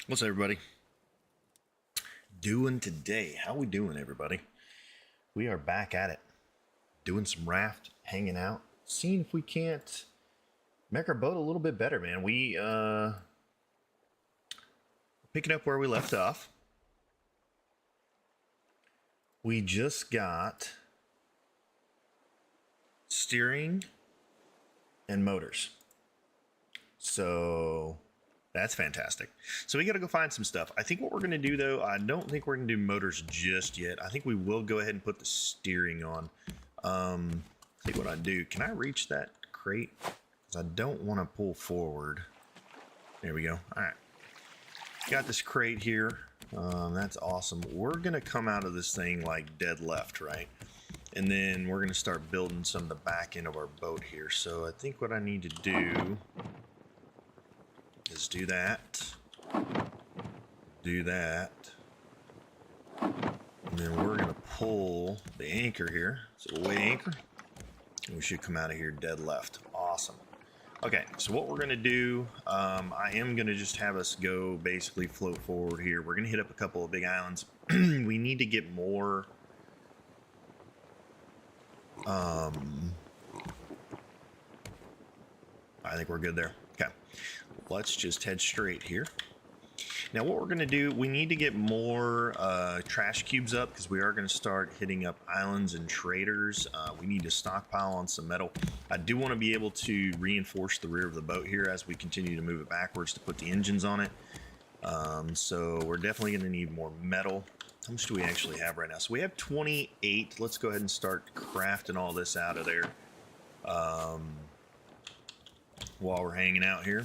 What's everybody doing today? How we doing, everybody? We are back at it, doing some raft, hanging out, seeing if we can't make our boat a little bit better, man. We picking up where we left off. We just got steering and motors, so that's fantastic. So we got to go find some stuff. I think what we're going to do, though, I don't think we're going to do motors just yet. I think we will go ahead and put the steering on. See what I do. Can I reach that crate? Because I don't want to pull forward. There we go. All right. Got this crate here. That's awesome. We're going to come out of this thing like dead left, right? And then we're going to start building some of the back end of our boat here. So I think what I need to do is do that, and then we're gonna pull the anchor here. So we'll weight anchor, and we should come out of here dead left. Awesome. Okay, so what we're gonna do, I am gonna just have us go basically float forward here. We're gonna hit up a couple of big islands. We need to get more I think we're good there. Okay, let's just head straight here. Now what we're going to do, we need to get more trash cubes up because we are going to start hitting up islands and traders. We need to stockpile on some metal. I do want to be able to reinforce the rear of the boat here as we continue to move it backwards to put the engines on it. So we're definitely going to need more metal. How much do we actually have right now? So we have 28. Let's go ahead and start crafting all this out of there. While we're hanging out here,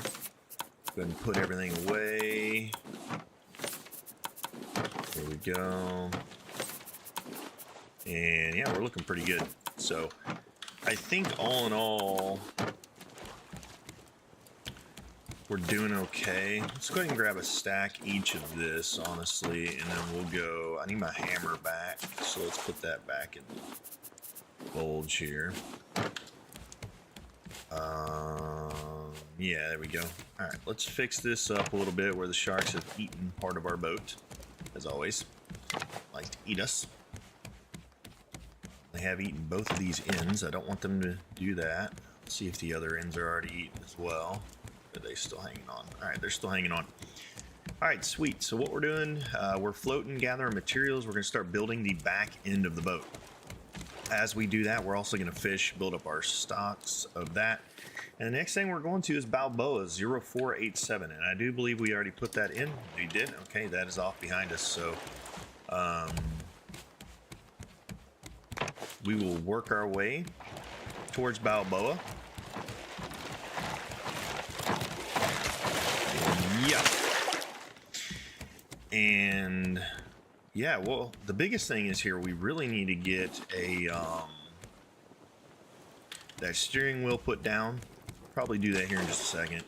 go ahead and put everything away. There we go. And yeah, we're looking pretty good. So I think all in all, we're doing okay. Let's go ahead and grab a stack each of this, honestly, and then we'll go. I need my hammer back, so let's put that back in the bulge here. Yeah, there we go. All right, let's fix this up a little bit where the sharks have eaten part of our boat, as always. Like to eat us. They have eaten both of these ends. I don't want them to do that. Let's see if the other ends are already eaten as well. Are they still hanging on? All right, they're still hanging on. All right, sweet. So what we're doing, we're floating, gathering materials. We're going to start building the back end of the boat. As we do that, we're also going to fish, build up our stocks of that. And the next thing we're going to is Balboa 0487. And I do believe we already put that in. We did. Okay, that is off behind us. So we will work our way towards Balboa. Yeah. And yeah, well, the biggest thing is here, we really need to get a that steering wheel put down. Probably do that here in just a second.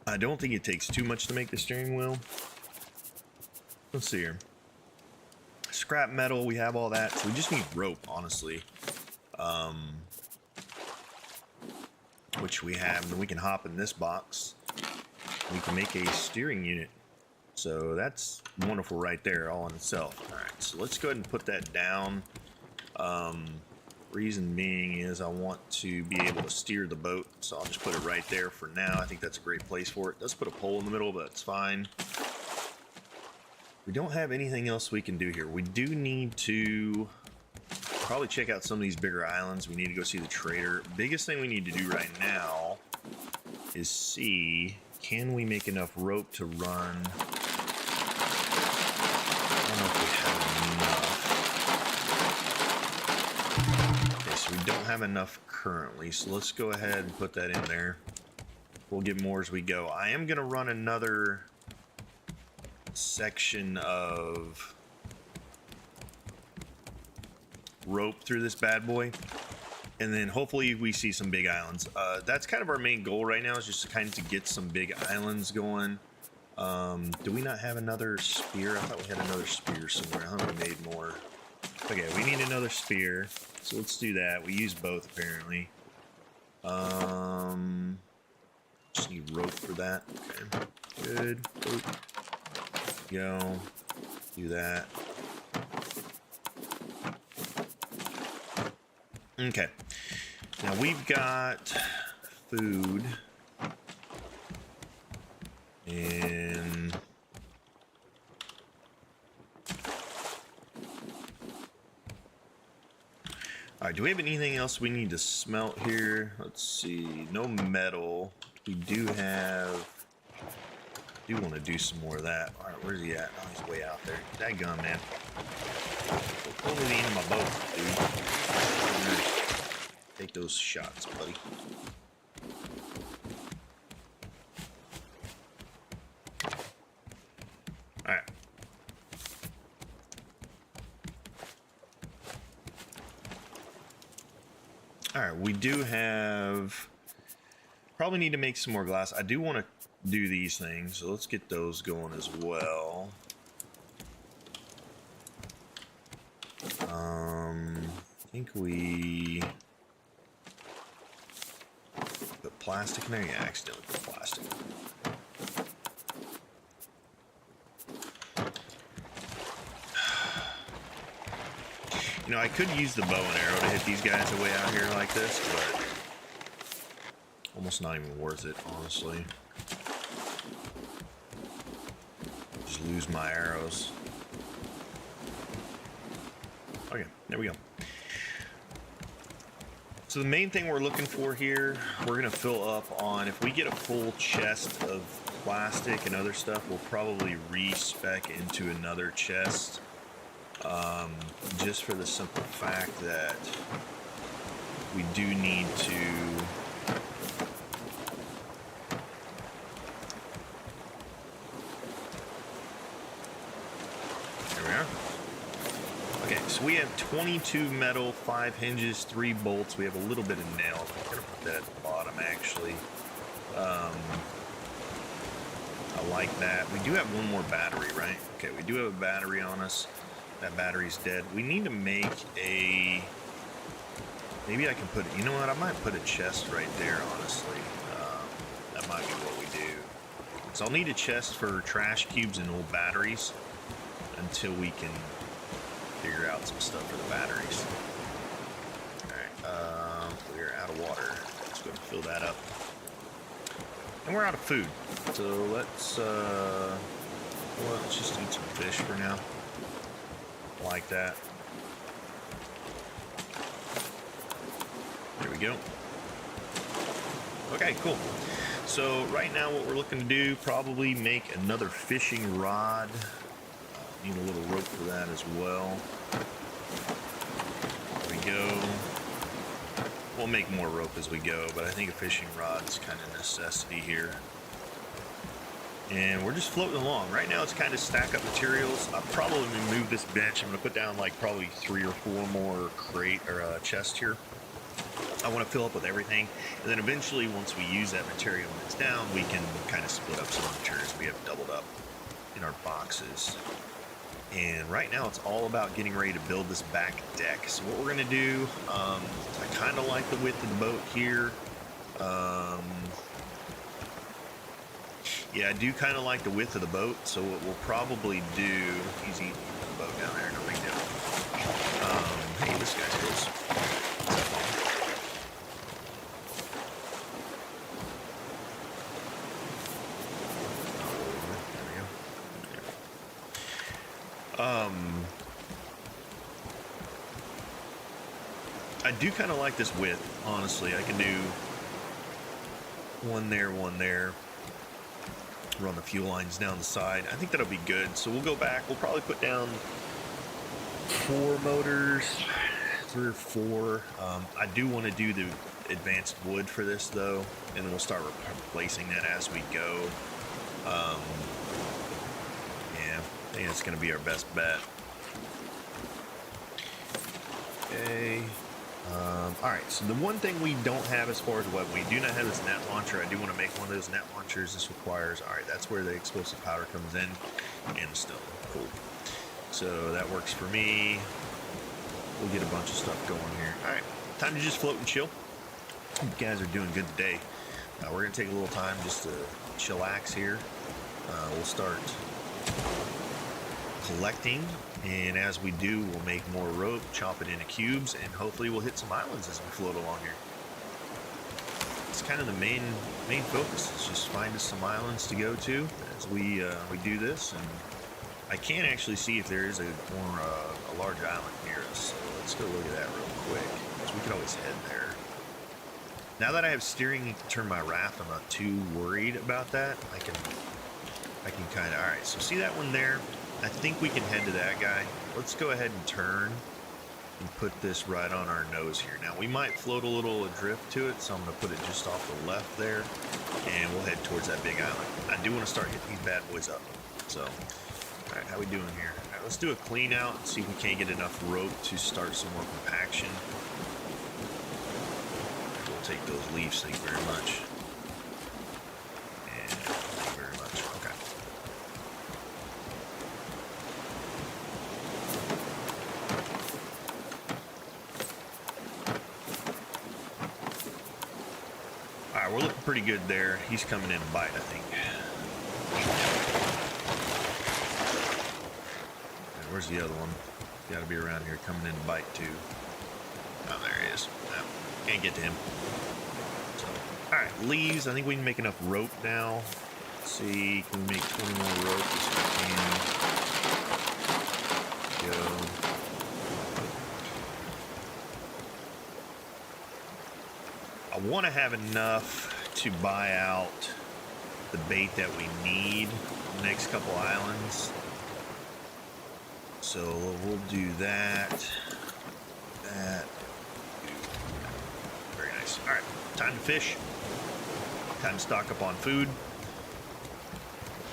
I don't think it takes too much to make the steering wheel. Let's see here. Scrap metal, we have all that. So we just need rope, honestly. Which we have, and then we can hop in this box. We can make a steering unit. So that's wonderful right there, all in itself. All right, so let's go ahead and put that down. Reason being is I want to be able to steer the boat, so I'll just put it right there for now. I think that's a great place for it. Let's put a pole in the middle, but it's fine. We don't have anything else we can do here. We do need to probably check out some of these bigger islands. We need to go see the trader. Biggest thing we need to do right now is see, can we make enough rope to run? I don't know if we have enough. Okay, so we don't have enough currently, so let's go ahead and put that in there. We'll get more as we go. I am going to run another section of rope through this bad boy, and then hopefully we see some big islands. That's kind of our main goal right now, is just to kind of to get some big islands going. Do we not have another spear? I thought we had another spear somewhere. I thought we made more. Okay, we need another spear, so let's do that. We use both apparently. Just need rope for that. Okay, good. Rope. Go. Do that. Okay. Now we've got food. And all right, do we have anything else we need to smelt here? Let's see. No metal. We do want to do some more of that. All right, where's he at? Oh, he's way out there. Dadgum, man. Only the end of my boat, dude. Take those shots, buddy. All right. All right, we do have... Probably need to make some more glass. I do want to do these things, so let's get those going as well. I think we put plastic in there. Yeah, I accidentally put plastic. You know, I could use the bow and arrow to hit these guys away out here like this, but almost not even worth it, honestly. Just lose my arrows. Okay, there we go. So the main thing we're looking for here, we're gonna fill up on, if we get a full chest of plastic and other stuff, we'll probably re-spec into another chest. Just for the simple fact that we do need to there we are. Okay, so we have 22 metal, 5 hinges, 3 bolts. We have a little bit of nails. I'm gonna put that at the bottom actually. I like that. We do have one more battery, right? Okay, we do have a battery on us. That battery's dead. We need to make a... Maybe I can put it... You know what? I might put a chest right there, honestly. That might be what we do. So I'll need a chest for trash cubes and old batteries until we can figure out some stuff for the batteries. Alright, we're out of water. Let's go and fill that up. And we're out of food. So let's just eat some fish for now. Like that. There we go. Okay, cool. So right now what we're looking to do, probably make another fishing rod. Need a little rope for that as well. There we go. We'll make more rope as we go, but I think a fishing rod is kind of a necessity here. And we're just floating along. Right now it's kind of stack up materials. I'll probably move this bench. I'm gonna put down like probably 3 or 4 more crate or chests here. I want to fill up with everything. And then eventually once we use that material and it's down, we can kind of split up some materials we have doubled up in our boxes. And right now it's all about getting ready to build this back deck. So what we're gonna do, I kind of like the width of the boat here. Yeah, I do kind of like the width of the boat, so what we'll probably do, he's eating the boat down there, no big deal. Hey, this guy's close. There we go. I do kind of like this width, honestly. I can do one there, one there. Run the fuel lines down the side. I think that'll be good. So we'll go back. We'll probably put down 4 motors, 3 or 4. I do want to do the advanced wood for this though, and then we'll start replacing that as we go. Yeah, I think it's going to be our best bet. Okay. Alright, so the one thing we don't have as far as what we do not have is net launcher. I do want to make one of those net launchers. This requires, alright, that's where the explosive powder comes in, and stone. Cool. So that works for me. We'll get a bunch of stuff going here. Alright, time to just float and chill. You guys are doing good today. We're going to take a little time just to chillax here. We'll start collecting, and as we do, we'll make more rope, chop it into cubes, and hopefully we'll hit some islands as we float along here. It's kind of the main focus, is just find us some islands to go to as we do this. And I can actually see if there is a large island near us, so let's go look at that real quick, because we could always head there. Now that I have steering and can turn my raft, I'm not too worried about that. I can kind of, all right, so see that one there? I think we can head to that guy. Let's go ahead and turn and put this right on our nose here. Now we might float a little adrift to it, so I'm gonna put it just off the left there, and we'll head towards that big island. I do want to start hitting these bad boys up. So, all right, how we doing here? All right, let's do a clean out and see if we can't get enough rope to start some more compaction. We'll take those leaves, thank you very much. And thank you very much. Okay. All right, we're looking pretty good there. He's coming in to bite, I think. Right, where's the other one? Got to be around here, coming in to bite too. Oh, there he is. No, can't get to him. So, all right, leaves. I think we can make enough rope now. Let's see, can we make 20 more rope? Yes, we can. Go. I want to have enough to buy out the bait that we need on the next couple islands. So we'll do that. Very nice. All right, time to fish. Time to stock up on food.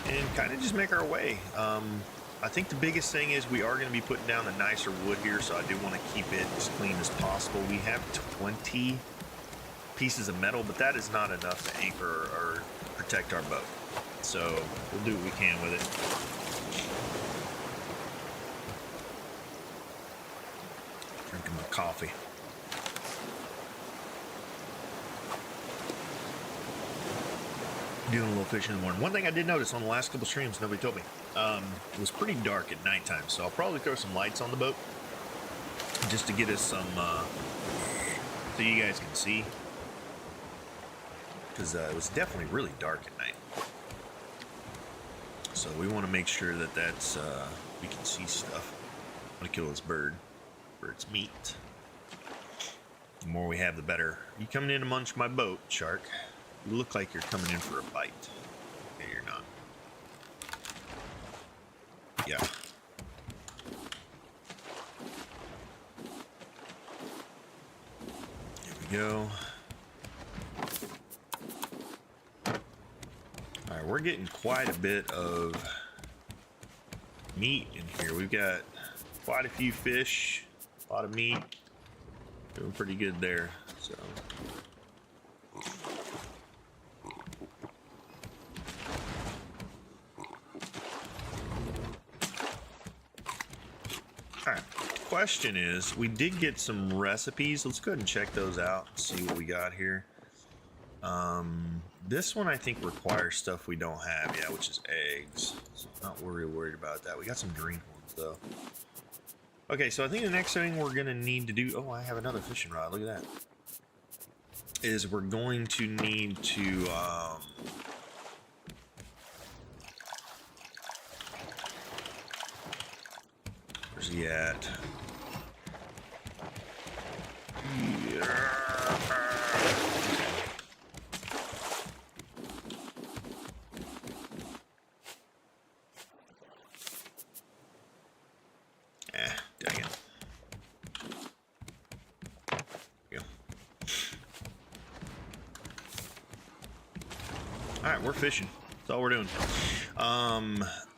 And kind of just make our way. I think the biggest thing is we are going to be putting down the nicer wood here, so I do want to keep it as clean as possible. We have 20 pieces of metal, but that is not enough to anchor or protect our boat. So we'll do what we can with it. Drinking my coffee. Doing a little fishing in the morning. One thing I did notice on the last couple streams, nobody told me, it was pretty dark at nighttime, so I'll probably throw some lights on the boat just to get us some, so you guys can see. Because it was definitely really dark at night. So we want to make sure that that's, we can see stuff. I'm going to kill this bird for its meat. The more we have, the better. You coming in to munch my boat, shark? You look like you're coming in for a bite. Okay, you're not. Yeah. Here we go. All right, we're getting quite a bit of meat in here. We've got quite a few fish, a lot of meat. Doing pretty good there. So. Alright, question is, we did get some recipes. Let's go ahead and check those out and see what we got here. This one I think requires stuff we don't have, yeah, which is eggs. So I'm not worried about that. We got some green ones though. Okay, so I think the next thing we're gonna need to do, oh, I have another fishing rod, look at that. Is we're going to need to where's he at? Yeah. Dang it. There we go. Alright, we're fishing. That's all we're doing.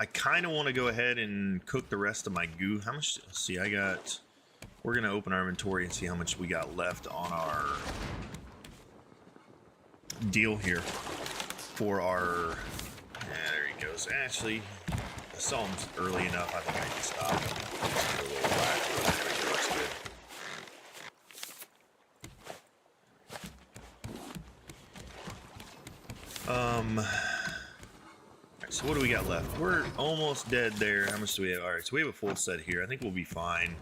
I kind of want to go ahead and cook the rest of my goo. How much? Let's see, we're going to open our inventory and see how much we got left on our deal here for our, there he goes. Actually, I saw him early enough. I think I can stop him. Just do a little whack. There we go, that's good. so what do we got left? We're almost dead there. How much do we have? All right, so we have a full set here. I think we'll be fine.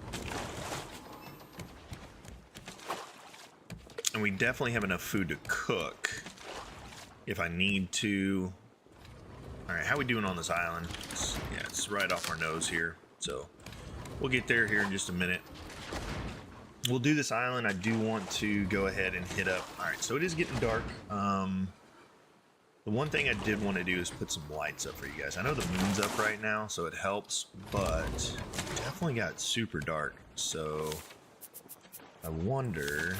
And we definitely have enough food to cook if I need to. All right, how we doing on this island? Yeah, it's right off our nose here. So we'll get there here in just a minute. We'll do this island. I do want to go ahead and hit up. All right, so it is getting dark. The one thing I did want to do is put some lights up for you guys. I know the moon's up right now, so it helps, but it definitely got super dark. So I wonder...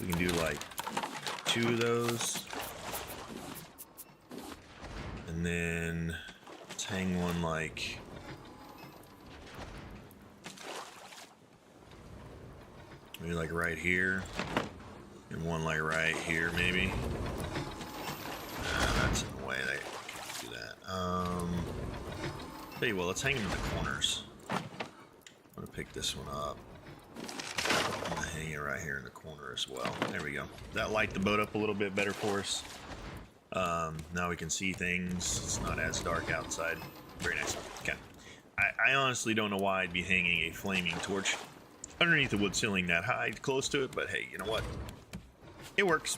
we can do like 2 of those. And then let's hang one like... maybe like right here, and one like right here, maybe. That's in the way. I can't do that. Tell you what, let's hang them in the corners. I'm gonna pick this one up. I'm gonna hang it right here in the corner as well. There we go. That light the boat up a little bit better for us. Now we can see things. It's not as dark outside. Very nice. Okay. I honestly don't know why I'd be hanging a flaming torch underneath the wood ceiling that high, close to it, but hey, you know what? It works.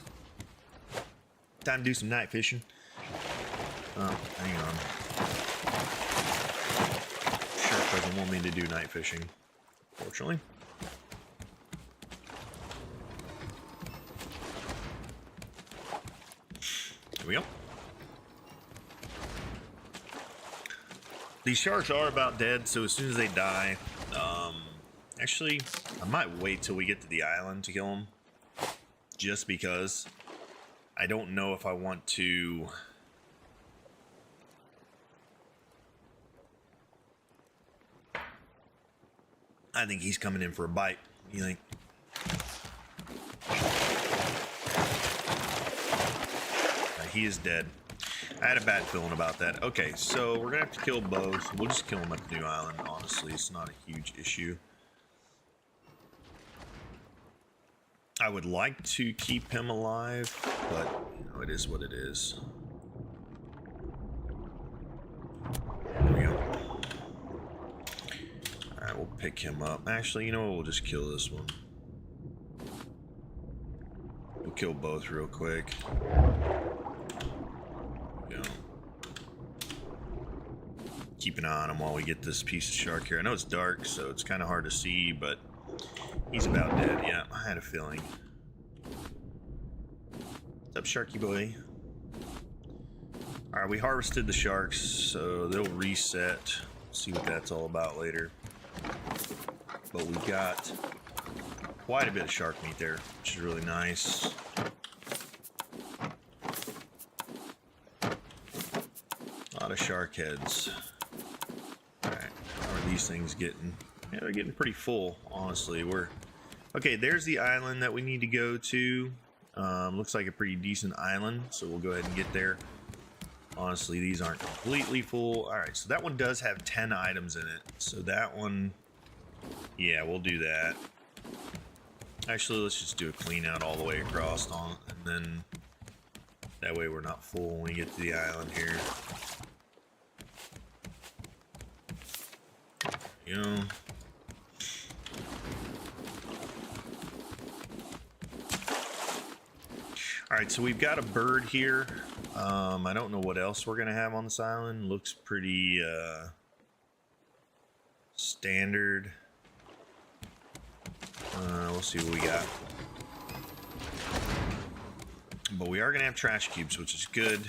Time to do some night fishing. Oh, hang on. Shark doesn't want me to do night fishing, fortunately. There we go. These sharks are about dead, so as soon as they die, actually, I might wait till we get to the island to kill them, just because I don't know if I want to. I think he's coming in for a bite. You think? He is dead. I had a bad feeling about that. Okay, so we're gonna have to kill both. We'll just kill him at the new island. Honestly, it's not a huge issue. I would like to keep him alive, but you know, it is what it is. There we go. Alright, we'll pick him up. Actually, you know what? We'll just kill this one. We'll kill both real quick. Go. Keep an eye on him while we get this piece of shark here. I know it's dark, so it's kind of hard to see, but he's about dead. Yeah, I had a feeling. What's up, Sharky boy? Alright, we harvested the sharks, so they'll reset. See what that's all about later. But we've got quite a bit of shark meat there, which is really nice. A lot of shark heads. Alright, how are these things getting? Yeah, they're getting pretty full, honestly. Okay, there's the island that we need to go to. Looks like a pretty decent island, so we'll go ahead and get there. Honestly, these aren't completely full. Alright, so that one does have 10 items in it. So that one, yeah, we'll do that. Actually, let's just do a clean out all the way across on, and then that way we're not full when we get to the island here. You know. Alright, so we've got a bird here. I don't know what else we're going to have on this island. Looks pretty standard. We'll see what we got. But we are going to have trash cubes, which is good.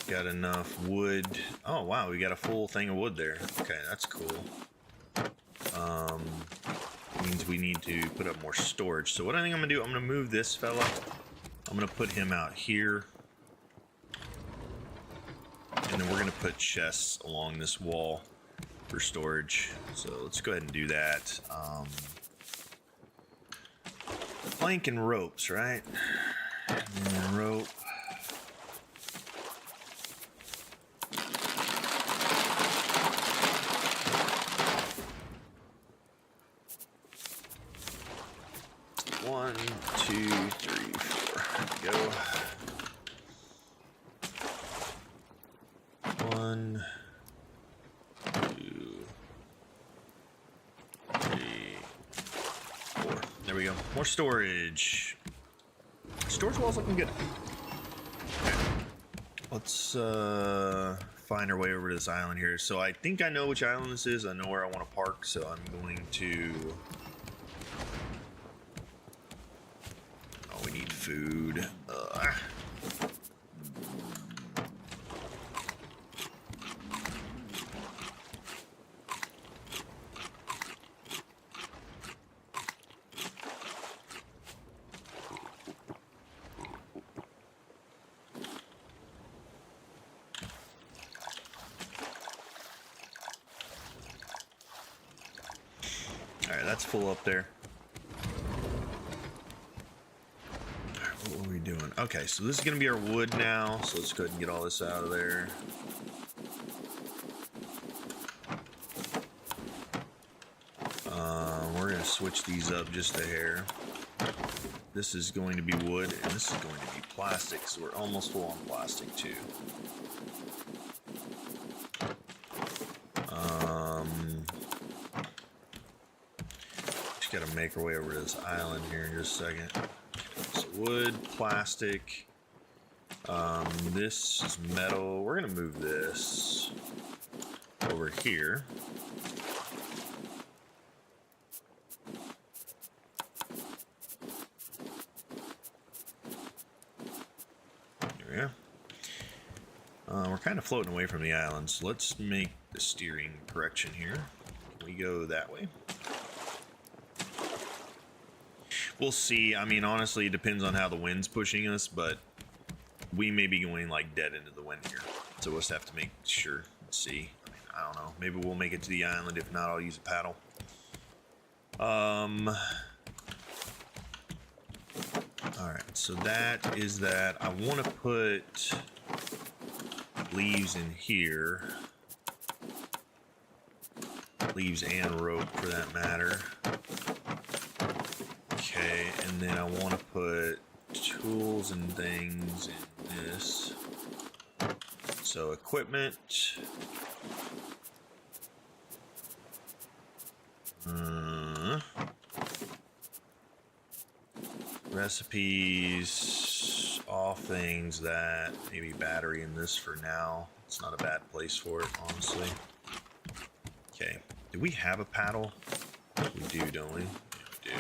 Got enough wood. Oh, wow, we got a full thing of wood there. Okay, that's cool. Means we need to put up more storage. So what I think I'm gonna do, I'm gonna move this fella. I'm gonna put him out here. And then we're gonna put chests along this wall for storage. So let's go ahead and do that. Plank and ropes, right? And rope. 1, 2, 3, 4. There we go. More storage. Storage wall's looking good. Okay. Let's find our way over to this island here. So I think I know which island this is. I know where I want to park, so I'm going to... Oh, we need food. Alright, that's full up there. Alright, what were we doing? Okay, so this is going to be our wood now. So let's go ahead and get all this out of there. We're going to switch these up just a hair. This is going to be wood, and this is going to be plastic. So we're almost full on plastic too. Got to make our way over to this island here in just a second. So wood, plastic. This is metal. We're gonna move this over here. There we go. We're kind of floating away from the island, so let's make the steering correction here. Can we go that way? We'll see. I mean, honestly, it depends on how the wind's pushing us, but we may be going like dead into the wind here. So we'll just have to make sure. Let's see. I mean, I don't know. Maybe we'll make it to the island. If not, I'll use a paddle. All right. So that is that. I want to put leaves in here. Leaves and rope for that matter. Okay, and then I want to put tools and things in this. So equipment. Recipes, all things that, maybe battery in this for now. It's not a bad place for it, honestly. Okay, do we have a paddle? We do, don't we? We do.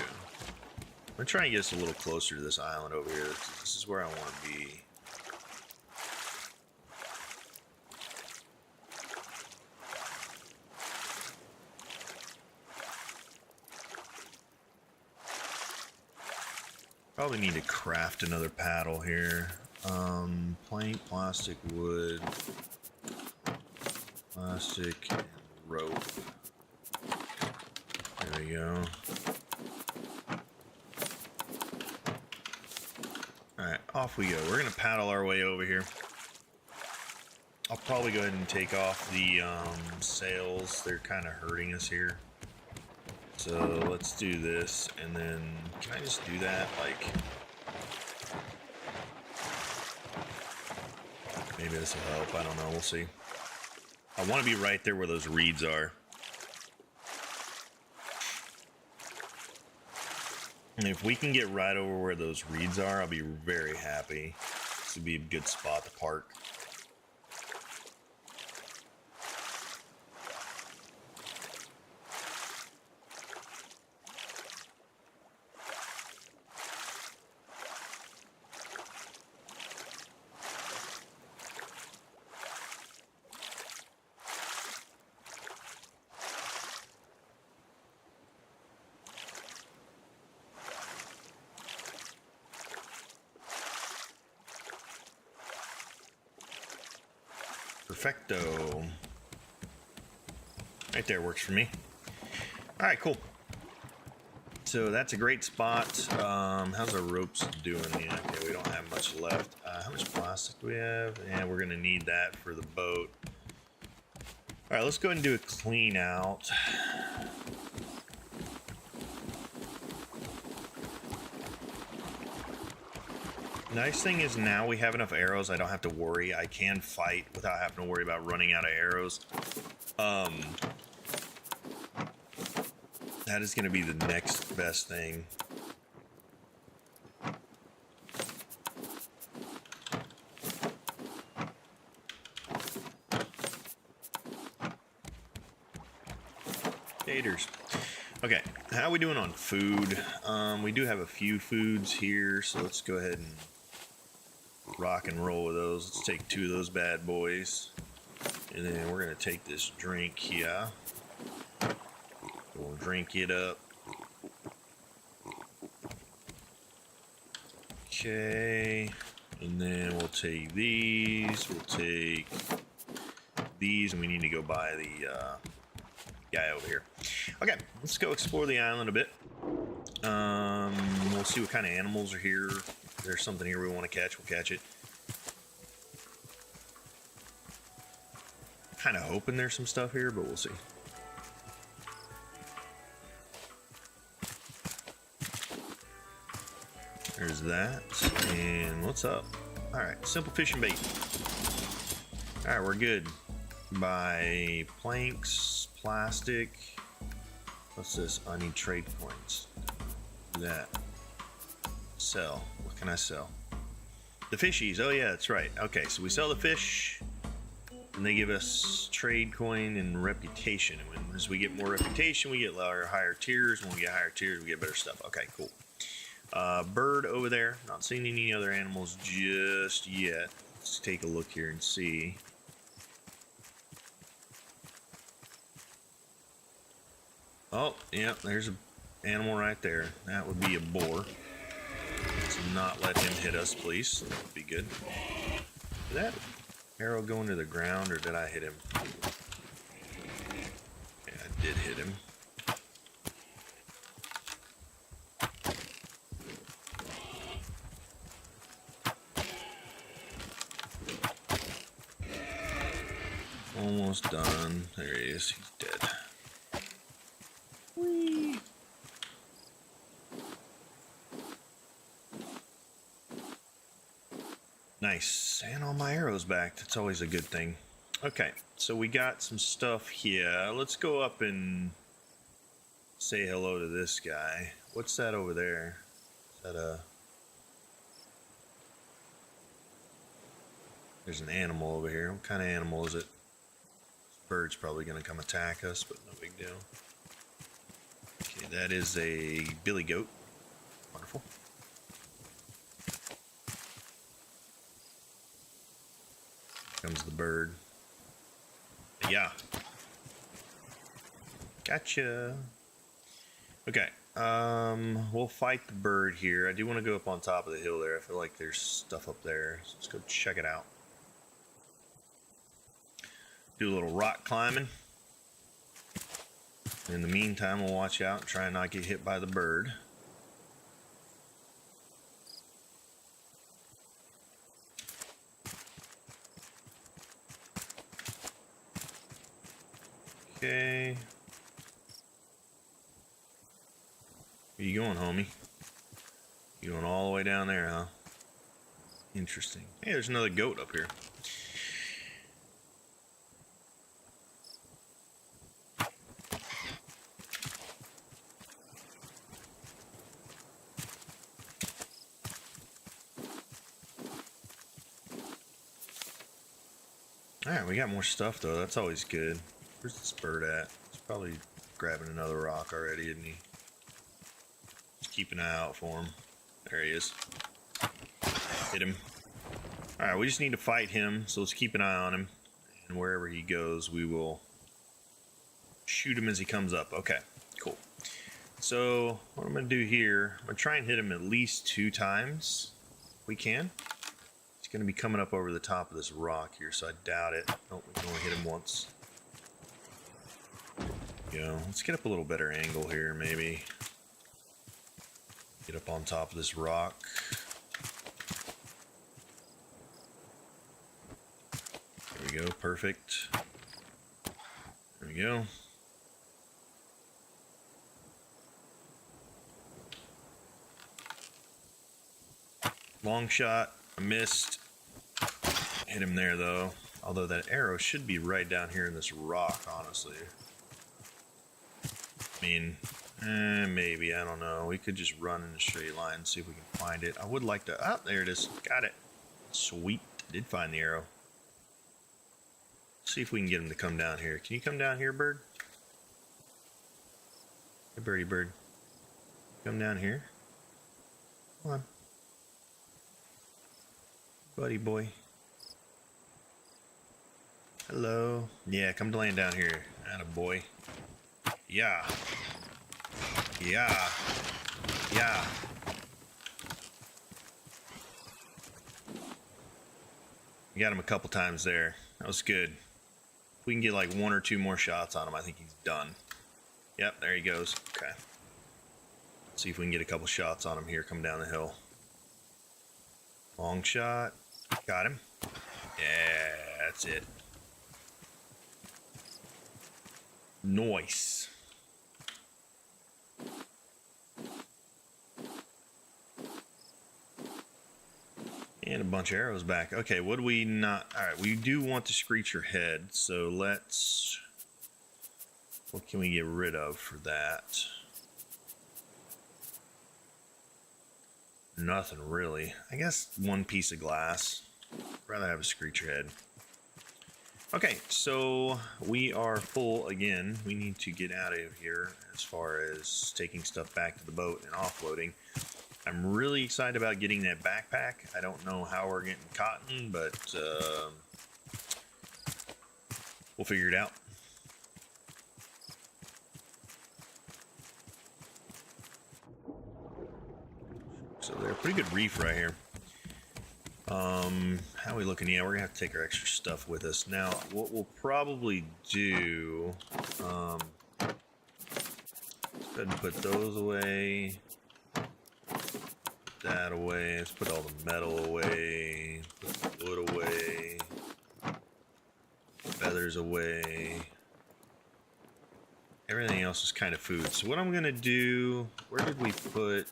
I'm trying to get us a little closer to this island over here. This is where I want to be. Probably need to craft another paddle here. Plank, plastic, wood, plastic, and rope. There we go. Alright, off we go. We're going to paddle our way over here. I'll probably go ahead and take off the sails. They're kind of hurting us here. So let's do this, and then can I just do that? Like, maybe this will help. I don't know. We'll see. I want to be right there where those reeds are. And if we can get right over where those reeds are, I'll be very happy. This would be a good spot to park. Perfecto. Right there works for me. All right, cool. So that's a great spot. How's our ropes doing? Yeah, okay, we don't have much left. How much plastic do we have? Yeah, we're gonna need that for the boat. All right, let's go ahead and do a clean out. Nice thing is now we have enough arrows. I don't have to worry. I can fight without having to worry about running out of arrows. That is going to be the next best thing. Gators. Okay, how are we doing on food? We do have a few foods here, so let's go ahead and rock and roll with those. Let's take 2 of those bad boys. And then we're going to take this drink here. We'll drink it up. Okay. And then we'll take these. We'll take these, and we need to go buy the guy over here. Okay, let's go explore the island a bit. We'll see what kind of animals are here. If there's something here we want to catch, we'll catch it. Kind of hoping there's some stuff here, but we'll see. There's that. And what's up? Alright, simple fishing bait. Alright, we're good. Buy planks, plastic. What's this? I need trade points. Do that. Sell. What can I sell? The fishies. Oh yeah, that's right. Okay, so we sell the fish, and they give us trade coin and reputation. And as we get more reputation, we get higher tiers. When we get higher tiers, we get better stuff. Okay, cool. Bird over there. Not seeing any other animals just yet. Let's take a look here and see. Oh, yeah, there's an animal right there. That would be a boar. Let's not let him hit us, please. That would be good. Did that arrow go into the ground, or did I hit him? Yeah, I did hit him. Almost done. There he is. He's dead. Whee. Nice. And all my arrows back. That's always a good thing. Okay, so we got some stuff here. Let's go up and say hello to this guy. What's that over there? Is that a... There's an animal over here. What kind of animal is it? This bird's probably going to come attack us, but no big deal. Okay, that is a billy goat. Wonderful. Comes the bird. Yeah. Gotcha. Okay. We'll fight the bird here. I do want to go up on top of the hill there. I feel like there's stuff up there. So let's go check it out. Do a little rock climbing. In the meantime, we'll watch out and try and not get hit by the bird. Okay. Where you going, homie? You going all the way down there, huh? Interesting. Hey, there's another goat up here. Alright, we got more stuff though. That's always good. Where's this bird at? He's probably grabbing another rock already, isn't he? Just keep an eye out for him. There he is. Hit him. Alright, we just need to fight him, so let's keep an eye on him. And wherever he goes, we will shoot him as he comes up. Okay, cool. So, what I'm going to do here, I'm going to try and hit him at least 2 times. If we can. He's going to be coming up over the top of this rock here, so I doubt it. Nope, we can only hit him once. Go. Let's get up a little better angle here, maybe. Get up on top of this rock. There we go, perfect. There we go. Long shot. I missed. Hit him there, though. Although that arrow should be right down here in this rock, honestly. I mean, maybe. I don't know. We could just run in a straight line and see if we can find it. I would like to... Oh, there it is. Got it. Sweet. Did find the arrow. See if we can get him to come down here. Can you come down here, bird? Hey, birdie bird. Come down here. Come on. Buddy boy. Hello. Yeah, come to land down here. Attaboy. Yeah. Yeah. Yeah. We got him a couple times there. That was good. If we can get like 1 or 2 more shots on him, I think he's done. Yep, there he goes. Okay. Let's see if we can get a couple shots on him here, come down the hill. Long shot. Got him. Yeah, that's it. Nice. And a bunch of arrows back. Okay, what do we not... Alright, we do want to screech your head, so let's... What can we get rid of for that? Nothing really. I guess 1 piece of glass. I'd rather have a screecher head. Okay, so we are full again. We need to get out of here as far as taking stuff back to the boat and offloading. I'm really excited about getting that backpack. I don't know how we're getting cotton, but we'll figure it out. So they're a pretty good reef right here. How are we looking? Yeah, we're gonna have to take our extra stuff with us. Now, what we'll probably do, let's go ahead and put those away. Put that away. Let's put all the metal away. Put the wood away. Feathers away. Everything else is kind of food. So what I'm gonna do, where did we put,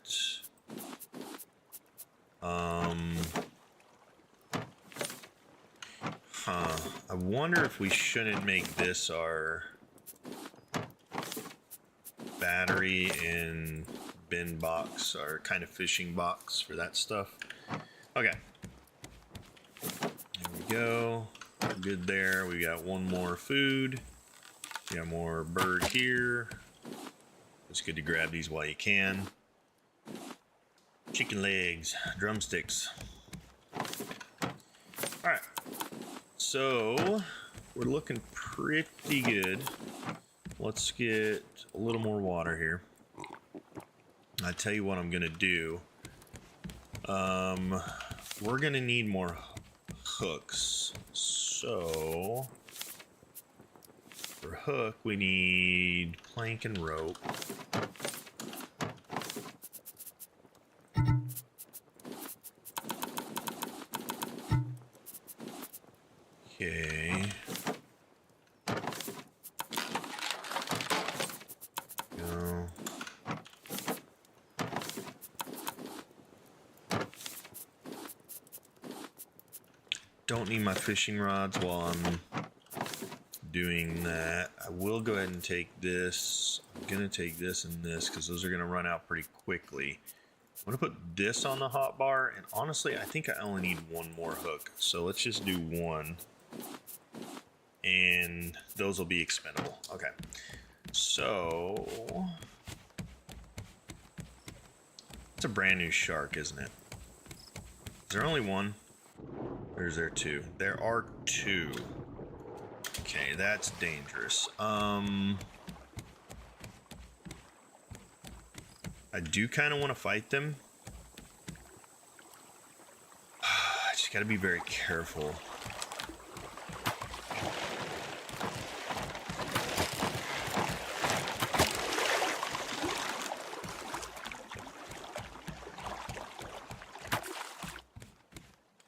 I wonder if we shouldn't make this our battery and bin box, our kind of fishing box for that stuff. Okay. There we go. Good there. We got 1 more food. We got more bird here. It's good to grab these while you can. Chicken legs, drumsticks. Alright. So, we're looking pretty good. Let's get a little more water here. I tell you what I'm gonna do. We're gonna need more hooks. So, for hook, we need plank and rope. Okay. Go. Don't need my fishing rods while I'm doing that. I will go ahead and take this. I'm gonna take this and this because those are gonna run out pretty quickly. I'm gonna put this on the hot bar, and honestly, I think I only need 1 more hook. So let's just do 1. And those will be expendable. Okay. So it's a brand new shark, isn't it? Is there only 1? Or is there 2? There are 2. Okay, that's dangerous. I do kind of want to fight them. I just got to be very careful.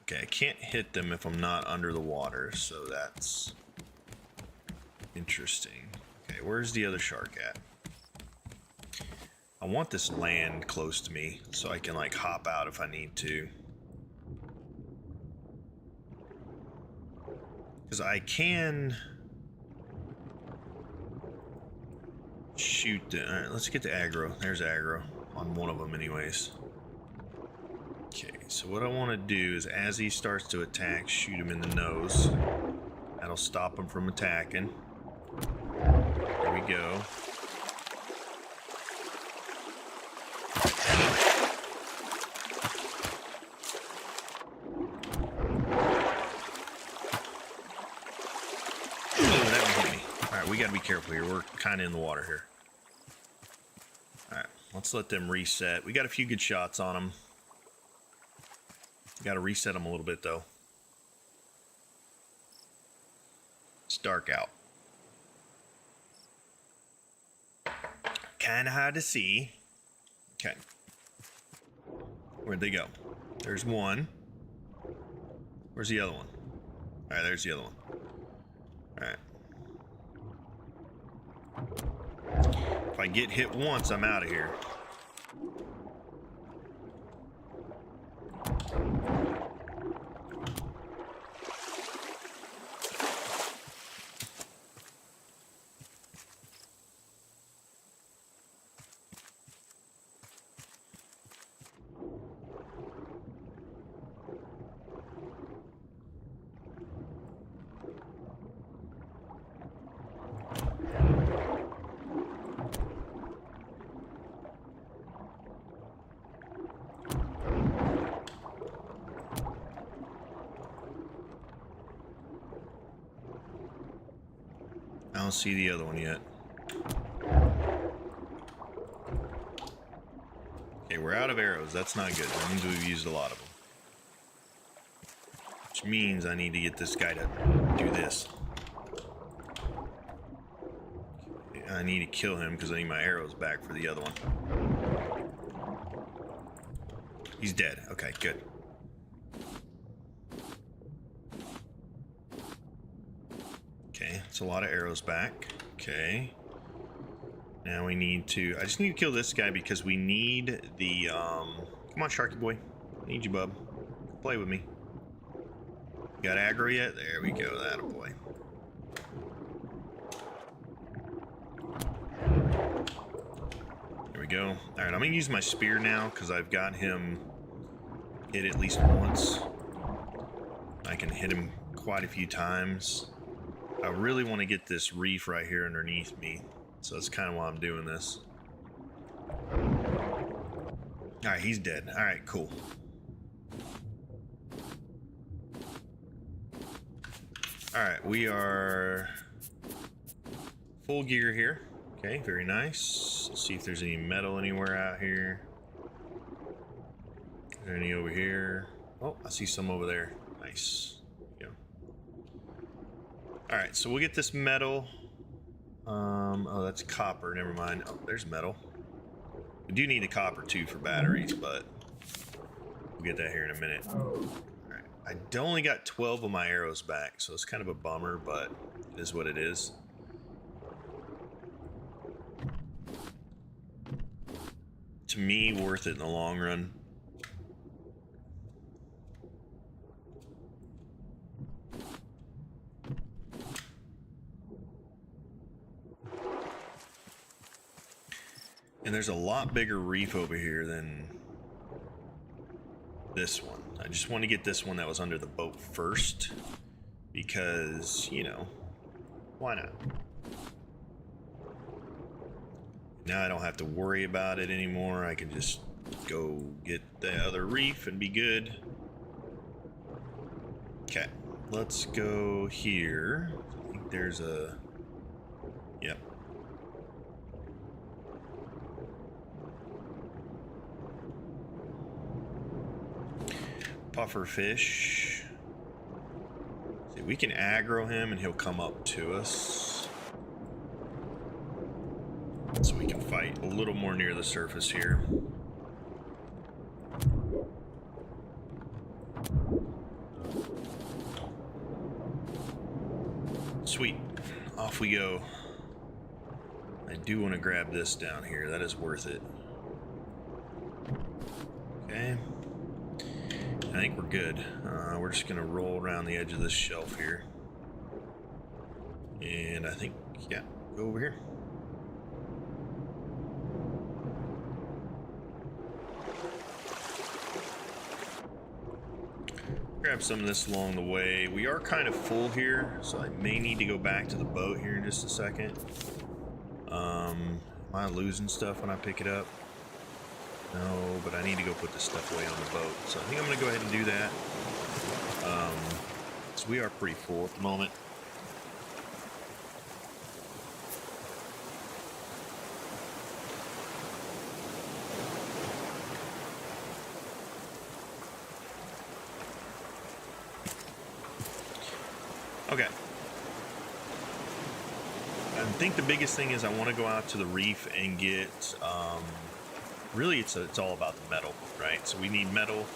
Okay, I can't hit them if I'm not under the water, so that's interesting. Okay, where's the other shark at? I want this land close to me so I can like hop out if I need to. Because I can shoot the... Alright, let's get the aggro. There's aggro on one of them anyways. Okay, so what I want to do is as he starts to attack, shoot him in the nose. That'll stop him from attacking. There we go. We gotta be careful here. We're kind of in the water here. Alright, let's let them reset. We got a few good shots on them. Got to reset them a little bit, though. It's dark out. Kind of hard to see. Okay. Where'd they go? There's one. Where's the other one? Alright, there's the other one. Alright. If I get hit once, I'm out of here. I don't see the other one yet. Okay, we're out of arrows. That's not good. That means we've used a lot of them. Which means I need to get this guy to do this. I need to kill him because I need my arrows back for the other one. He's dead. Okay, good. Okay, it's a lot of arrows back. Okay. Now we need to... I just need to kill this guy because we need the... Come on, Sharky boy. I need you, bub. Play with me. Got aggro yet? There we go. That a boy. There we go. Alright, I'm going to use my spear now because I've got him hit at least once. I can hit him quite a few times. I really want to get this reef right here underneath me. So that's kind of why I'm doing this. Alright, he's dead. Alright, cool. Alright, we are full gear here. Okay, very nice. Let's see if there's any metal anywhere out here. Is there any over here? Oh, I see some over there. Nice. Alright, so we'll get this metal. Oh, that's copper. Never mind. Oh, there's metal. We do need the copper, too, for batteries, but we'll get that here in a minute. Alright, I only got 12 of my arrows back, so it's kind of a bummer, but it is what it is. To me, worth it in the long run. And there's a lot bigger reef over here than this one. I just want to get this one that was under the boat first because, you know, why not? Now I don't have to worry about it anymore. I can just go get the other reef and be good. Okay, let's go here. I think there's a... Yep. Puffer fish. See, we can aggro him and he'll come up to us. So we can fight a little more near the surface here. Sweet. Off we go. I do want to grab this down here. That is worth it. Okay. I think we're good. We're just going to roll around the edge of this shelf here. And I think, yeah, go over here. Grab some of this along the way. We are kind of full here, so I may need to go back to the boat here in just a second. Am I losing stuff when I pick it up? No, but I need to go put this stuff away on the boat. So I think I'm going to go ahead and do that. So we are pretty full at the moment. Okay. I think the biggest thing is I want to go out to the reef and get, really it's all about the metal, right? So we need metal,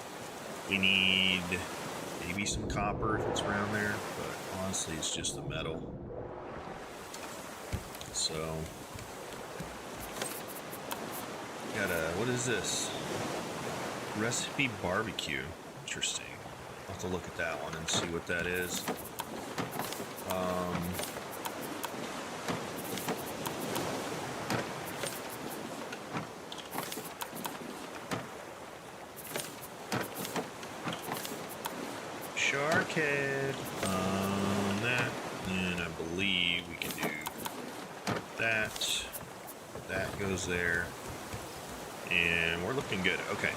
we need maybe some copper if it's around there, but honestly it's just the metal. So, got a, what is this? Recipe barbecue, interesting. I'll have to look at that one and see what that is. Shark head on that, and I believe we can do that. That goes there, and we're looking good. Okay.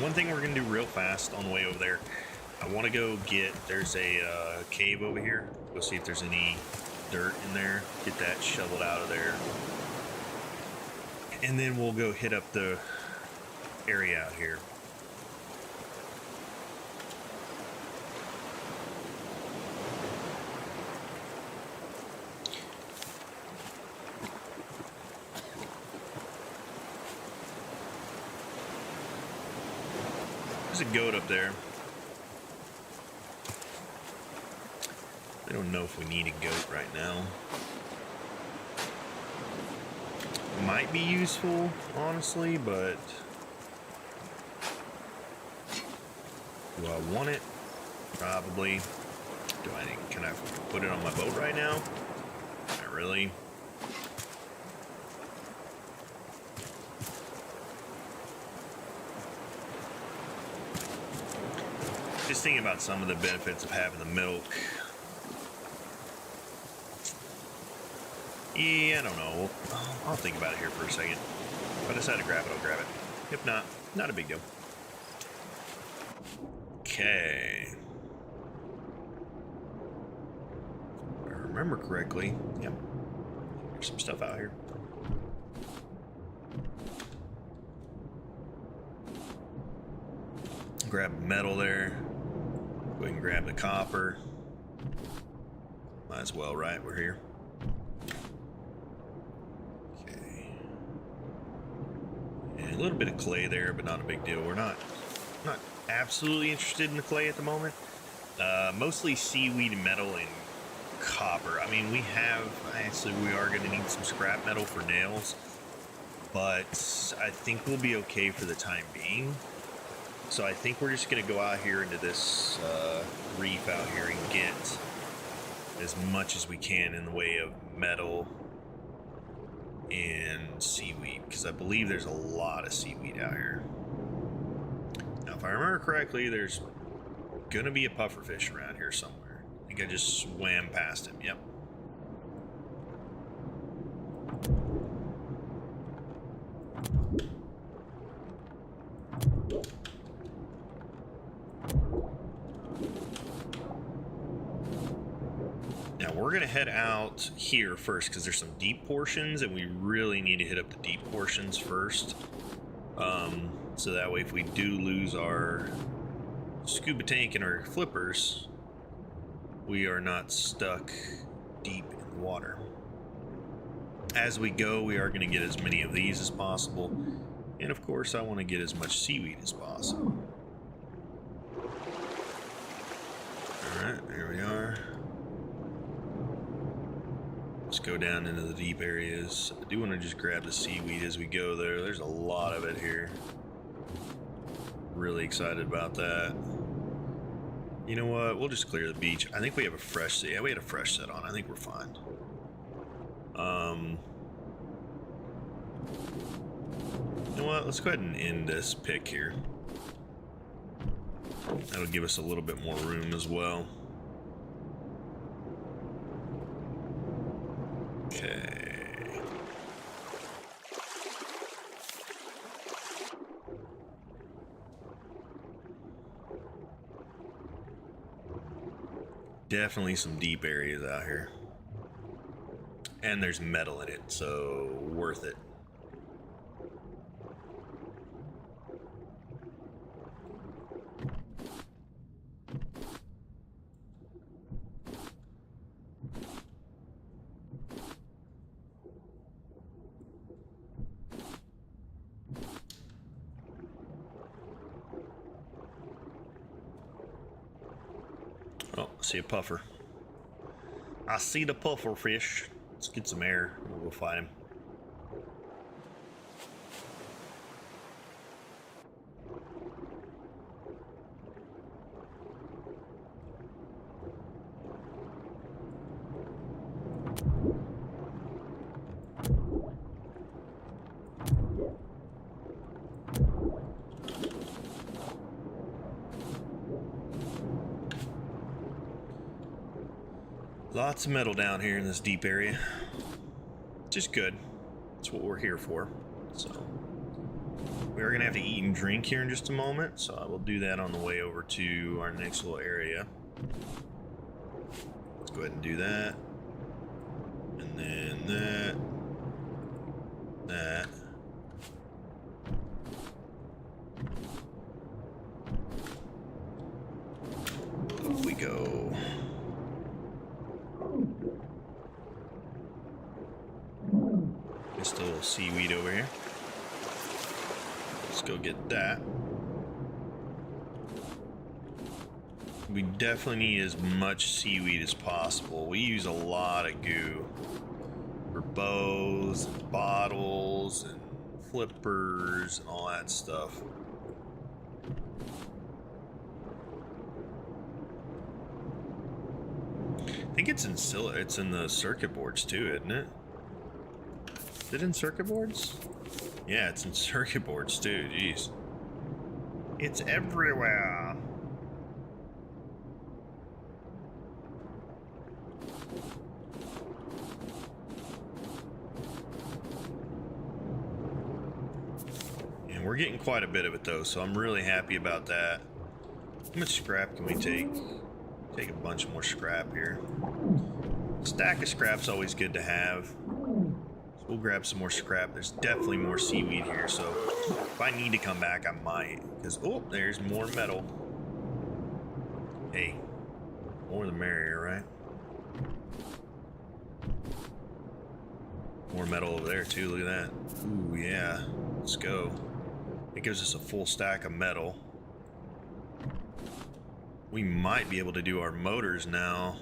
One thing we're gonna do real fast on the way over there, I want to go get, there's a cave over here. Go see if there's any dirt in there. Get that shoveled out of there. And then we'll go hit up the area out here. There's a goat up there. I don't know if we need a goat right now. Might be useful, honestly, but do I want it? Probably. Can I put it on my boat right now? Not really. Just thinking about some of the benefits of having the milk. Yeah, I don't know. I'll think about it here for a second. If I decide to grab it, I'll grab it. If not, not a big deal. Okay. If I remember correctly, yep. There's some stuff out here. Grab metal there. Go ahead and grab the copper. Might as well, right? We're here. A little bit of clay there, but not a big deal. We're not absolutely interested in the clay at the moment. Mostly seaweed, metal, and copper. I mean, we are going to need some scrap metal for nails, but I think we'll be okay for the time being. So I think we're just going to go out here into this reef out here and get as much as we can in the way of metal and seaweed, because I believe there's a lot of seaweed out here. Now, if I remember correctly, there's gonna be a pufferfish around here somewhere. I think I just swam past him. Yep. Now we're gonna head out here first because there's some deep portions and we really need to hit up the deep portions first. So that way if we do lose our scuba tank and our flippers, we are not stuck deep in the water. As we go, we are going to get as many of these as possible. And of course, I want to get as much seaweed as possible. Alright, there we are. Let's go down into the deep areas. I do want to just grab the seaweed as we go there. There's a lot of it here. Really excited about that. You know what? We'll just clear the beach. I think we have a fresh set. Yeah, we had a fresh set on. I think we're fine. You know what? Let's go ahead and end this pick here. That'll give us a little bit more room as well. Okay. Definitely some deep areas out here. And there's metal in it, so worth it. Oh, I see a puffer. I see the puffer fish. Let's get some air. We'll go find him. Lots of metal down here in this deep area. Just good. That's what we're here for. So we are gonna have to eat and drink here in just a moment, so I will do that on the way over to our next little area. Let's go ahead and do that. And then that. That. Up we go. Just a little seaweed over here. Let's go get that. We definitely need as much seaweed as possible. We use a lot of goo for bows and bottles and flippers and all that stuff. I think it's in the circuit boards too, isn't it? Is it in circuit boards? Yeah, it's in circuit boards too, jeez. It's everywhere. And we're getting quite a bit of it though, so I'm really happy about that. How much scrap can we take? Take a bunch more scrap here. A stack of scrap's always good to have. So we'll grab some more scrap. There's definitely more seaweed here, so if I need to come back, I might. Because, oh, there's more metal. Hey, more the merrier, right? More metal over there, too. Look at that. Ooh, yeah. Let's go. It gives us a full stack of metal. We might be able to do our motors now.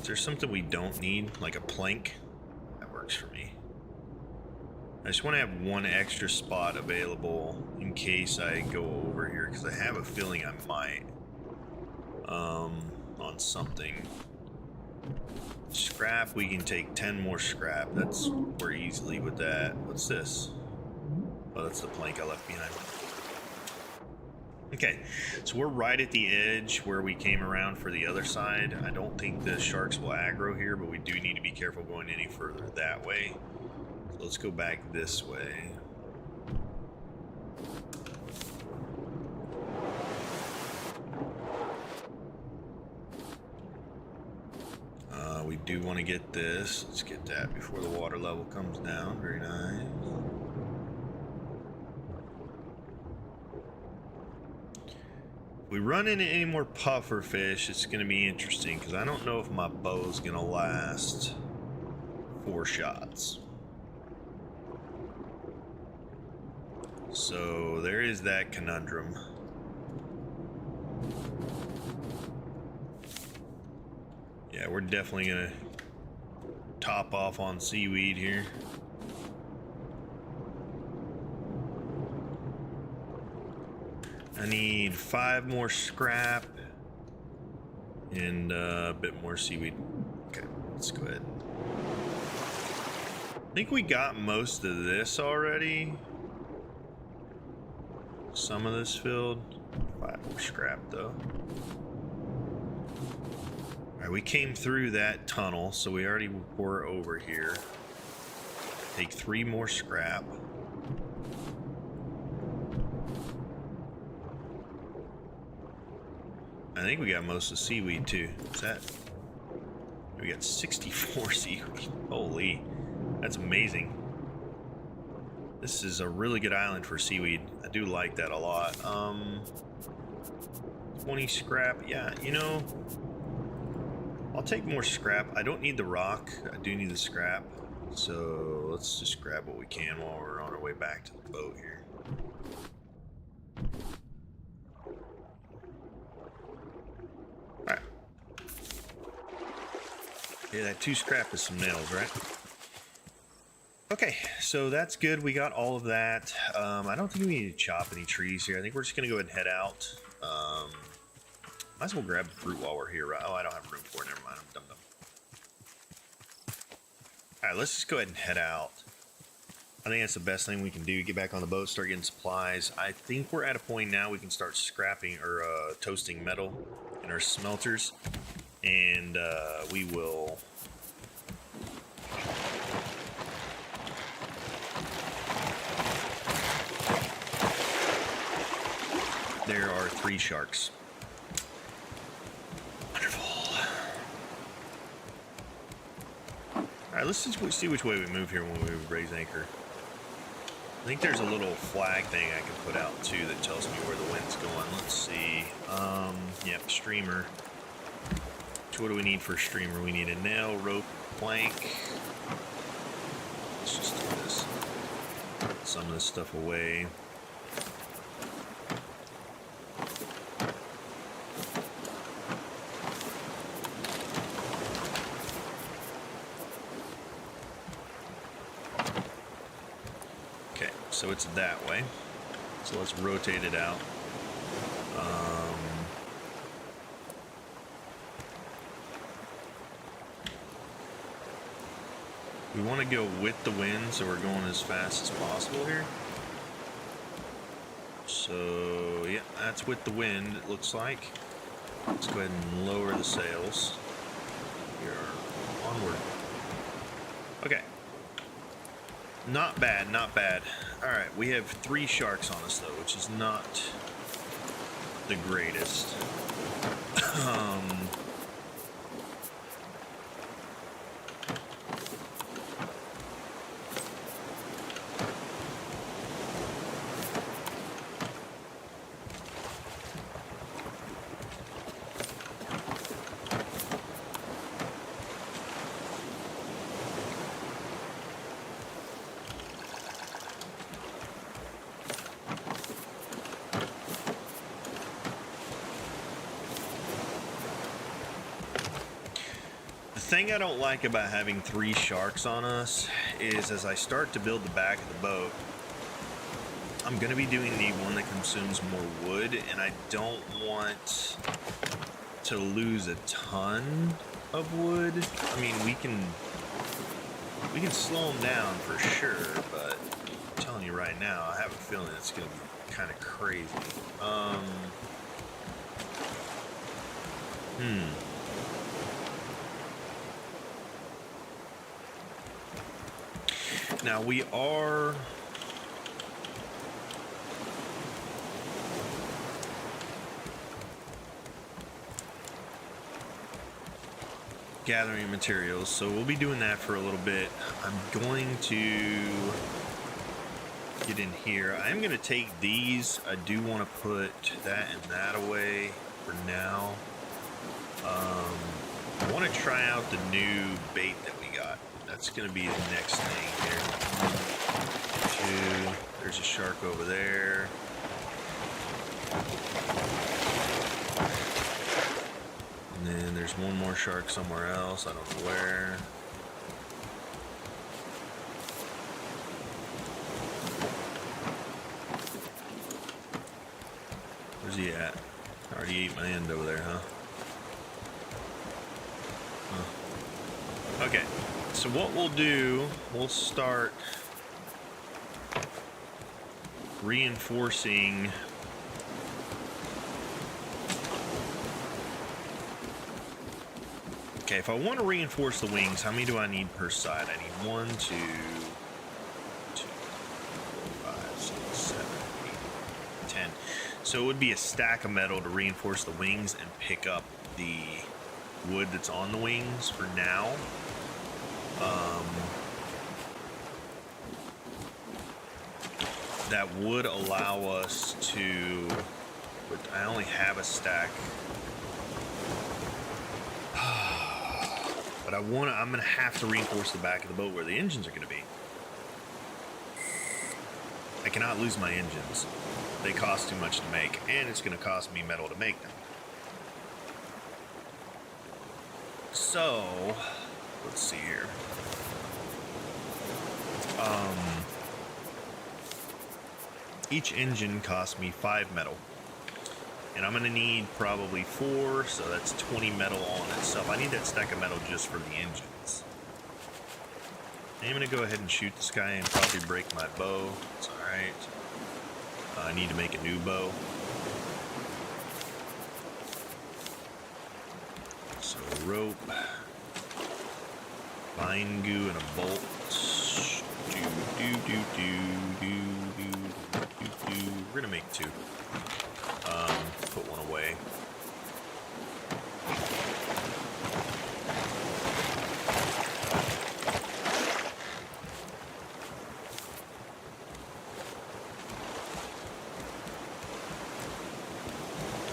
Is there something we don't need, like a plank? That works for me. I just want to have one extra spot available in case I go over here, because I have a feeling I might. On something. Scrap, we can take 10 more scrap. We're easily with that. What's this? Oh, that's the plank I left behind. Okay, so we're right at the edge where we came around for the other side. I don't think the sharks will aggro here, but we do need to be careful going any further that way. So let's go back this way. We do want to get this. Let's get that before the water level comes down. Very nice. If we run into any more puffer fish, it's going to be interesting because I don't know if my bow's going to last 4 shots. So there is that conundrum. Yeah, we're definitely going to top off on seaweed here. I need 5 more scrap and a bit more seaweed. Okay, let's go ahead. I think we got most of this already. Some of this filled. 5 more scrap though. Alright, we came through that tunnel, so we already were over here. Take 3 more scrap. I think we got most of the seaweed too. Is that? We got 64 seaweed. Holy, that's amazing. This is a really good island for seaweed. I do like that a lot. 20 scrap. Yeah, you know, I'll take more scrap. I don't need the rock. I do need the scrap. So let's just grab what we can while we're on our way back to the boat here. Alright. Yeah, that 2 scrap is some nails, right? Okay, so that's good. We got all of that. I don't think we need to chop any trees here. I think we're just going to go ahead and head out. Might as well grab the fruit while we're here. Oh, I don't have room for it. Never mind. I'm dumb. Alright, let's just go ahead and head out. I think that's the best thing we can do. Get back on the boat, start getting supplies. I think we're at a point now we can start scrapping or toasting metal in our smelters. And we will... There are 3 sharks. Wonderful. Alright, let's just see which way we move here when we raise anchor. I think there's a little flag thing I can put out too that tells me where the wind's going. Let's see. Yep, streamer. So what do we need for a streamer? We need a nail, rope, plank. Let's just do this. Put some of this stuff away. So it's that way. So let's rotate it out. We want to go with the wind, so we're going as fast as possible here. So yeah, that's with the wind, it looks like. Let's go ahead and lower the sails. We are onward. Okay. Not bad, not bad. Alright, we have 3 sharks on us though, which is not the greatest. The thing I don't like about having 3 sharks on us is as I start to build the back of the boat, I'm going to be doing the one that consumes more wood, and I don't want to lose a ton of wood. I mean, we can slow them down for sure, but I'm telling you right now, I have a feeling it's going to be kind of crazy. Now we are gathering materials, so we'll be doing that for a little bit. I'm going to get in here. I am going to take these. I do want to put that and that away for now. I want to try out the new bait that we got. That's going to be the next thing here. 2. There's a shark over there. And then there's one more shark somewhere else. I don't know where. Where's he at? Already ate my end over there, huh? Okay, so what we'll do, we'll start reinforcing okay, if I want to reinforce the wings, how many do I need per side? I need 1, 2, 3, 4, 5, 6, 7, 8, 10. So it would be a stack of metal to reinforce the wings and pick up the wood that's on the wings for now. That would allow us to, but I only have a stack. But I'm gonna have to reinforce the back of the boat where the engines are gonna be. I cannot lose my engines. They cost too much to make, and it's gonna cost me metal to make them. So, let's see here. Each engine costs me 5 metal. And I'm going to need probably 4, so that's 20 metal on itself. I need that stack of metal just for the engines. I'm going to go ahead and shoot this guy and probably break my bow. It's alright. I need to make a new bow. So rope, vine goo, and a bolt. We're gonna make 2. Put one away.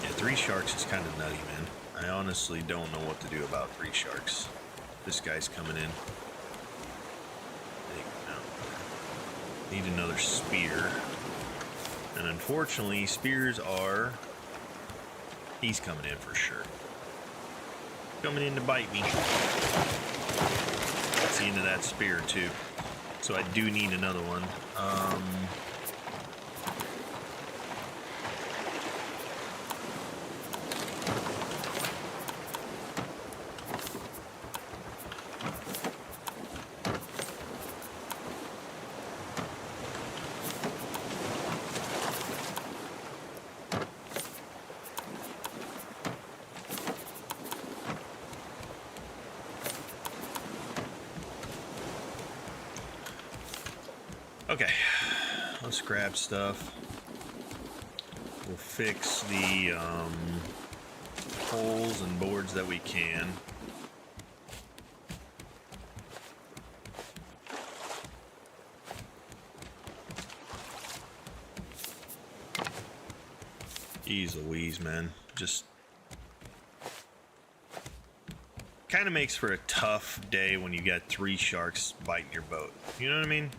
Yeah, 3 sharks is kind of nutty, man. I honestly don't know what to do about 3 sharks. This guy's coming in. Need another spear. And unfortunately, spears are... He's coming in for sure. Coming in to bite me. That's the end of that spear too. So I do need another one. Okay, let's grab stuff. We'll fix the holes and boards that we can. Jeez Louise, man. Just kind of makes for a tough day when you got 3 sharks biting your boat. You know what I mean?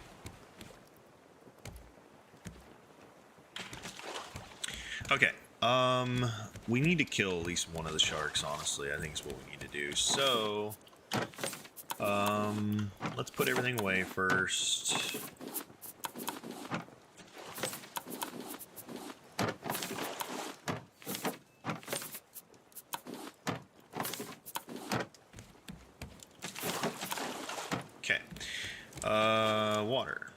Okay, we need to kill at least one of the sharks, honestly. I think is what we need to do. So, let's put everything away first. Okay, water.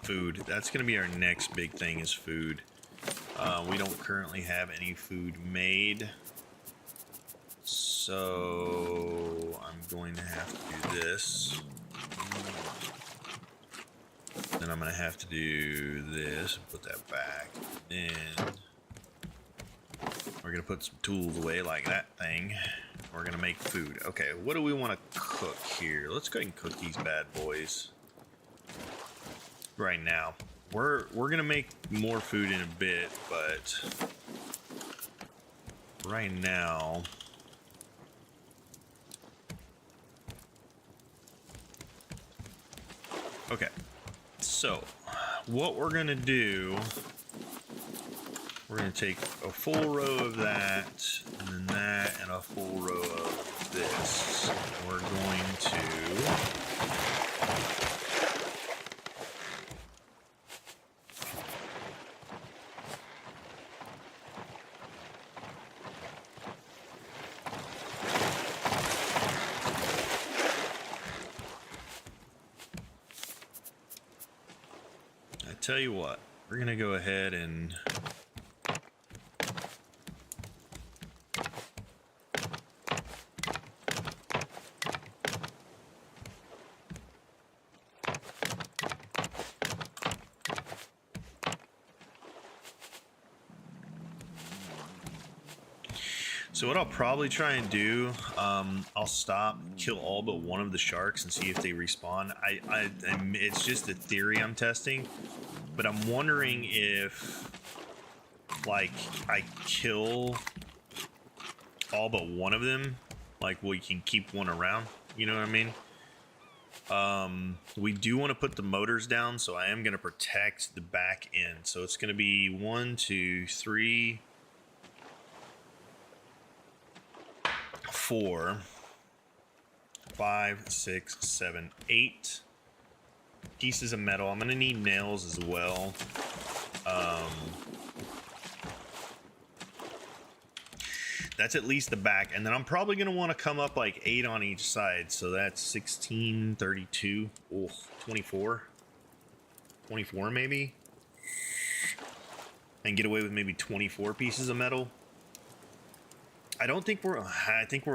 Food. That's going to be our next big thing is food. We don't currently have any food made. So I'm going to have to do this. Then I'm going to have to do this and put that back. Then we're going to put some tools away like that thing. We're going to make food. Okay, what do we want to cook here? Let's go ahead and cook these bad boys. Right now, we're gonna make more food in a bit, but right now, okay. So, what we're gonna do, we're gonna take a full row of that, and then that, and a full row of this. We're going to tell you what, we're gonna go ahead and so what I'll probably try and do, I'll stop, kill all but one of the sharks and see if they respawn. It's just a theory I'm testing, but I'm wondering if, like, I kill all but one of them, like, we can keep one around. You know what I mean? We do want to put the motors down, so I am going to protect the back end. So it's going to be 1, 2, 3, 4, 5, 6, 7, 8 pieces of metal. I'm gonna need nails as well. That's at least the back, and then I'm probably gonna want to come up like 8 on each side, so that's 16, 32, 24 maybe, and get away with maybe 24 pieces of metal. I think we're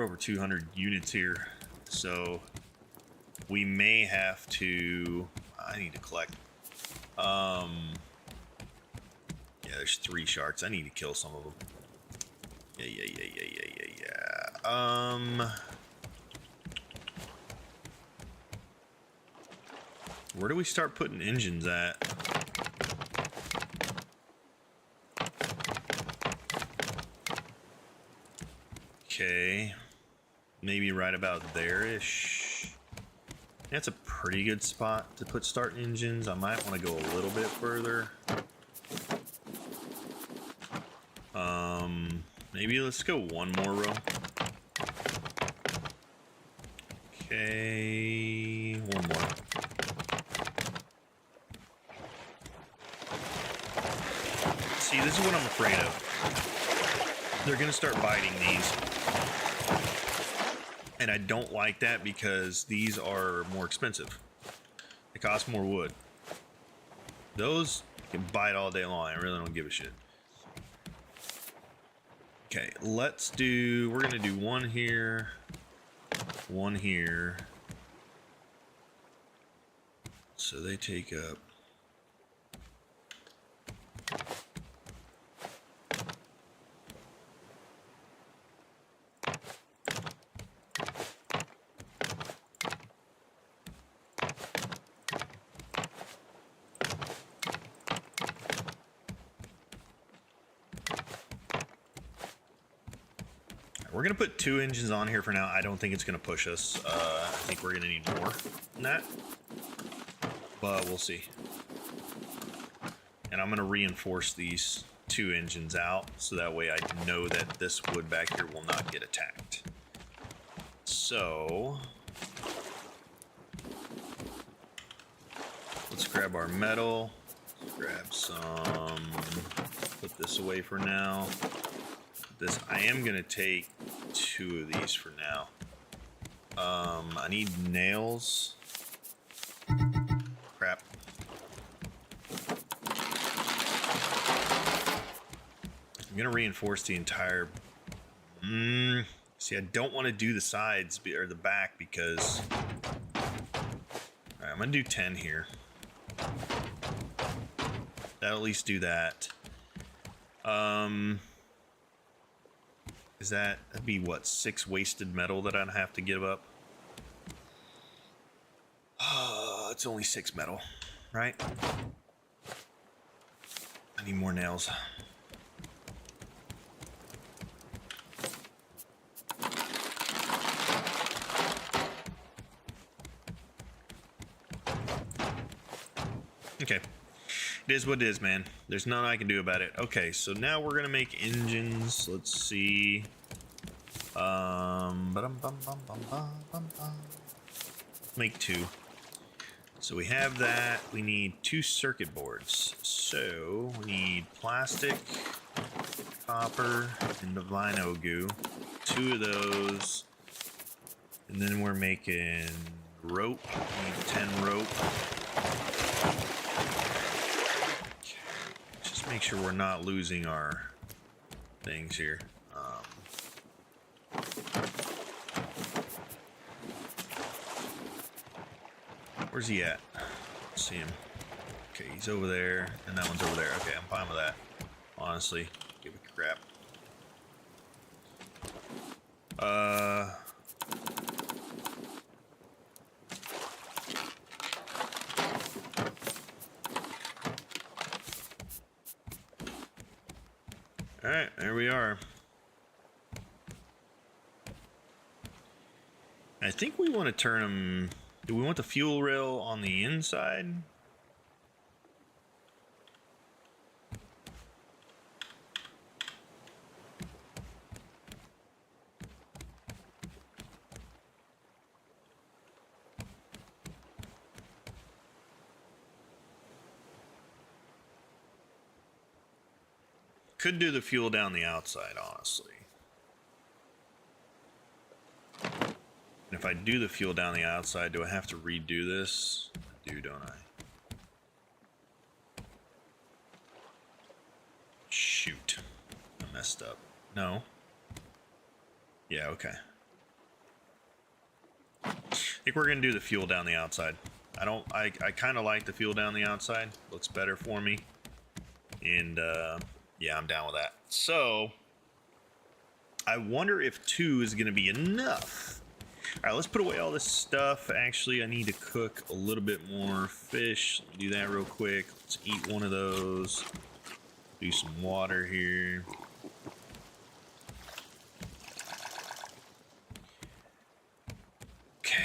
over 200 units here, so we may have to, I need to collect, yeah, there's 3 sharks. I need to kill some of them. Yeah. Where do we start putting engines at? Okay, maybe right about there-ish. That's a pretty good spot to put start engines. I might want to go a little bit further. Maybe let's go one more row. Okay, one more. See, this is what I'm afraid of. They're gonna start biting these. And I don't like that because these are more expensive. They cost more wood. Those can bite all day long. I really don't give a shit. Okay, we're gonna do one here, one here. So they take up. We're gonna put 2 engines on here for now. I don't think it's gonna push us. I think we're gonna need more than that, but we'll see. And I'm gonna reinforce these 2 engines out so that way I know that this wood back here will not get attacked. So let's grab our metal, grab some, put this away for now. This, I am gonna take 2 of these for now. I need nails. Crap. I'm gonna reinforce the entire. See, I don't want to do the sides or the back because. All right, I'm gonna do 10 here. That'll at least do that. That'd be what, 6 wasted metal that I'd have to give up? It's only 6 metal, right? I need more nails. Okay. It is what it is, man. There's nothing I can do about it. Okay, so now we're gonna make engines. Let's see. Make 2. So we have that. We need 2 circuit boards. So we need plastic, copper, and the vinyl goo. 2 of those. And then we're making rope. We need 10 rope. make sure we're not losing our things here. Where's he at? Let's see him. Okay, he's over there, and that one's over there. Okay, I'm fine with that. Honestly, give a crap. All right, there we are. I think we want to turn them. Do we want the fuel rail on the inside? Could do the fuel down the outside, honestly. And if I do the fuel down the outside, do I have to redo this? I do, don't I? Shoot. I messed up. No. Yeah, okay. I think we're gonna do the fuel down the outside. I kind of like the fuel down the outside. Looks better for me. And yeah, I'm down with that. So I wonder if 2 is gonna be enough. All right, let's put away all this stuff. Actually, I need to cook a little bit more fish. Do that real quick. Let's eat one of those. Do some water here. Okay.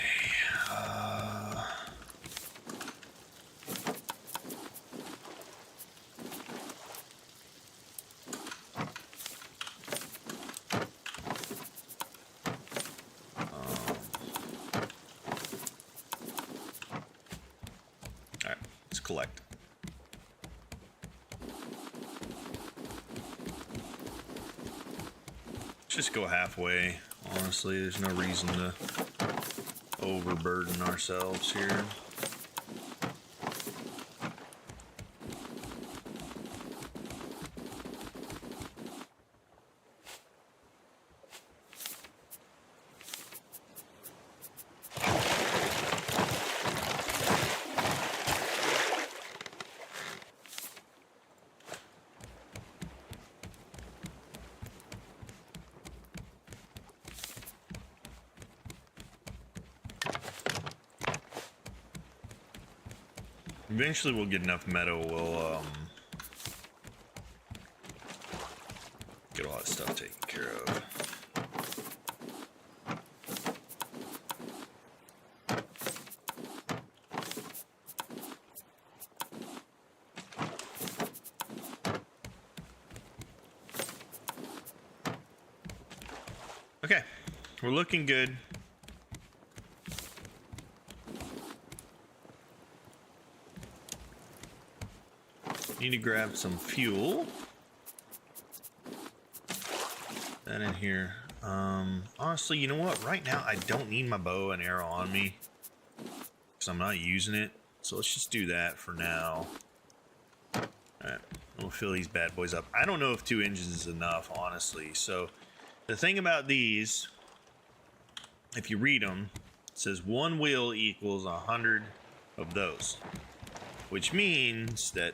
Collect. Just go halfway. Honestly, there's no reason to overburden ourselves here. Eventually we'll get enough metal, we'll get all that stuff taken care of. Okay, we're looking good. Need to grab some fuel. That in here. Honestly, you know what? Right now, I don't need my bow and arrow on me because I'm not using it. So let's just do that for now. All right, we'll fill these bad boys up. I don't know if 2 engines is enough, honestly. So the thing about these, if you read them, it says 1 wheel equals 100 of those, which means that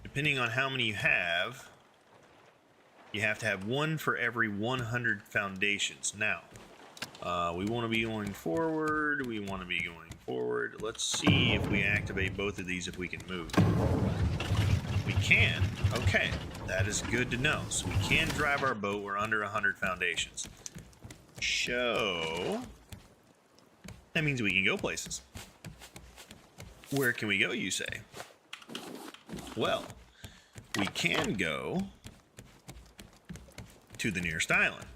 depending on how many you have to have 1 for every 100 foundations. Now, we want to be going forward. Let's see if we activate both of these, if we can move. We can. Okay, that is good to know. So we can drive our boat. We're under 100 foundations. So that means we can go places. Where can we go, you say? Well, we can go to the nearest island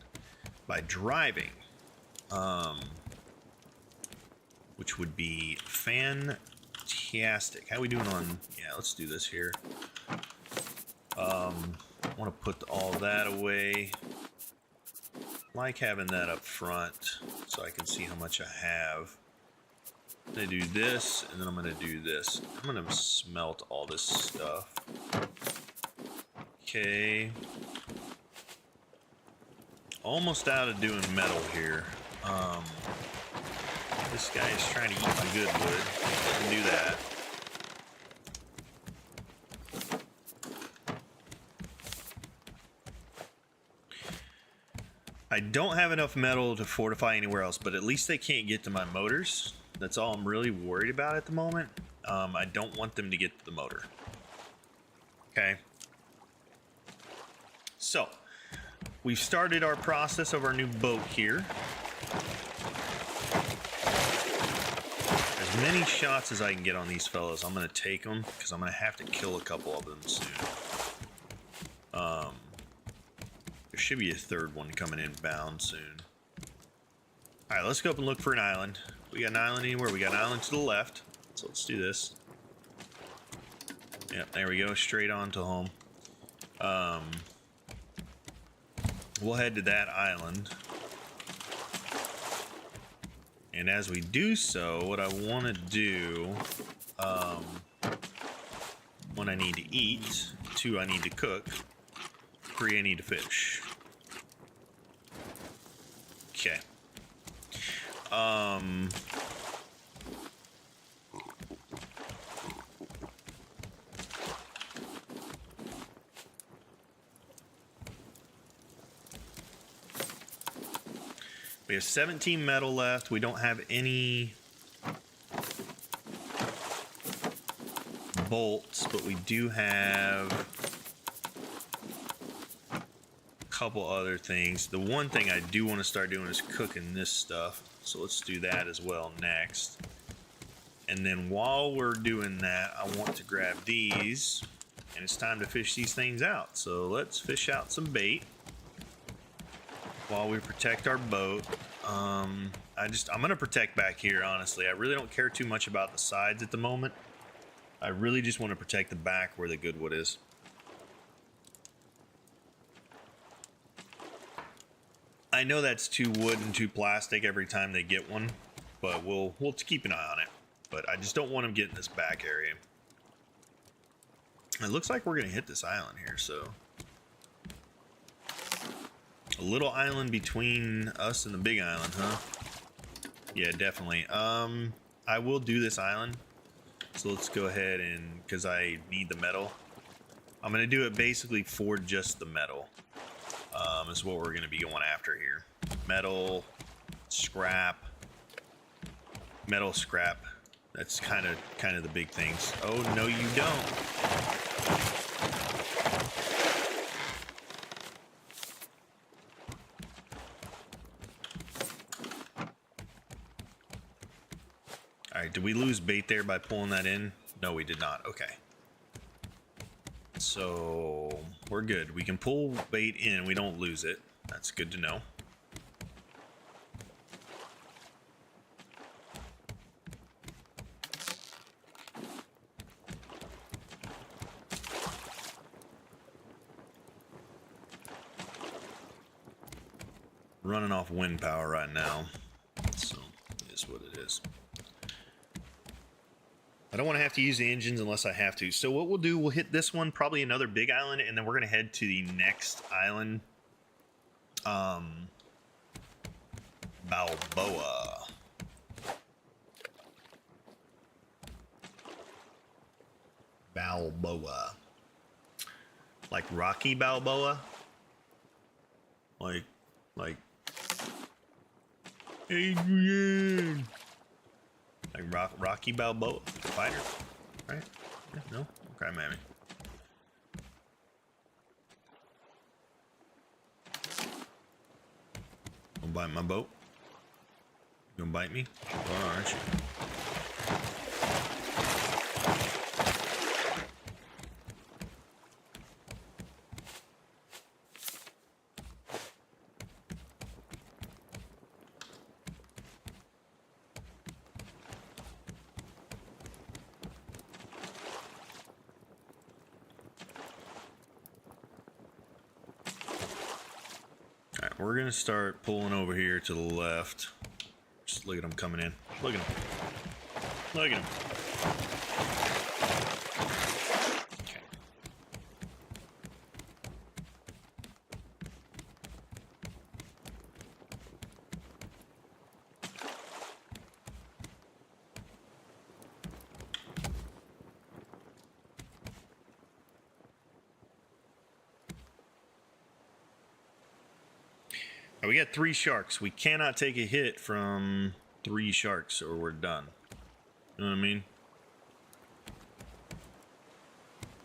by driving, which would be fantastic. How are we doing on? Yeah, let's do this here. I want to put all that away. Like having that up front so I can see how much I have. I'm gonna do this, and then I'm gonna do this. I'm gonna smelt all this stuff. Okay. Almost out of doing metal here. This guy is trying to eat my good wood. Doesn't do that. I don't have enough metal to fortify anywhere else, but at least they can't get to my motors. That's all I'm really worried about at the moment. I don't want them to get to the motor. Okay. So, we've started our process of our new boat here. As many shots as I can get on these fellas, I'm going to take them, because I'm going to have to kill a couple of them soon. There should be a third one coming inbound soon. Alright, let's go up and look for an island. We got an island anywhere? We got an island to the left. So let's do this. Yep, there we go. Straight on to home. We'll head to that island. And as we do so, what I want to do... one, I need to eat. 2, I need to cook. 3, I need to fish. Okay. We have 17 metal left. We don't have any bolts, but we do have a couple other things. The one thing I do want to start doing is cooking this stuff. So let's do that as well next. And then while we're doing that, I want to grab these, and it's time to fish these things out. So let's fish out some bait while we protect our boat. I'm gonna protect back here, honestly. I really don't care too much about the sides at the moment. I really just want to protect the back where the good wood is. I know that's too wood and too plastic every time they get one, but we'll keep an eye on it. But I just don't want them getting this back area. It looks like we're gonna hit this island here, so a little island between us and the big island, huh? Yeah, definitely. I will do this island. So let's go ahead and, because I need the metal, I'm going to do it basically for just the metal. Is what we're going to be going after here. Metal, scrap, metal, scrap. That's kind of the big things. Oh, no, you don't. All right, did we lose bait there by pulling that in? No, we did not. Okay. So we're good. We can pull bait in. We don't lose it. That's good to know. Running off wind power right now. So it is what it is. I don't want to have to use the engines unless I have to. So what we'll do, we'll hit this one, probably another big island, and then we're going to head to the next island. Balboa. Balboa. Like Rocky Balboa? Like Adrian. Like Rocky Balboa, the fighter, right? Yeah, no? Okay, maybe. Gonna bite my boat? You gonna bite me? Oh, aren't you? We're gonna start pulling over here to the left. Just look at them coming in. Look at them. Look at him. We got 3 sharks. We cannot take a hit from 3 sharks or we're done. You know what I mean?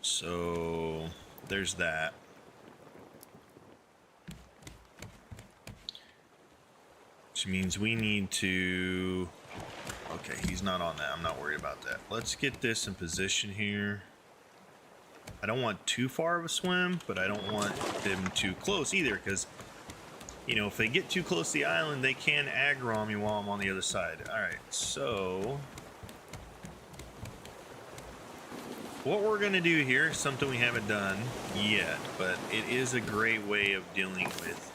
So there's that. Which means we need to... Okay, he's not on that. I'm not worried about that. Let's get this in position here. I don't want too far of a swim, but I don't want them too close either, because, you know, if they get too close to the island, they can aggro on me while I'm on the other side. Alright, so... what we're going to do here is something we haven't done yet, but it is a great way of dealing with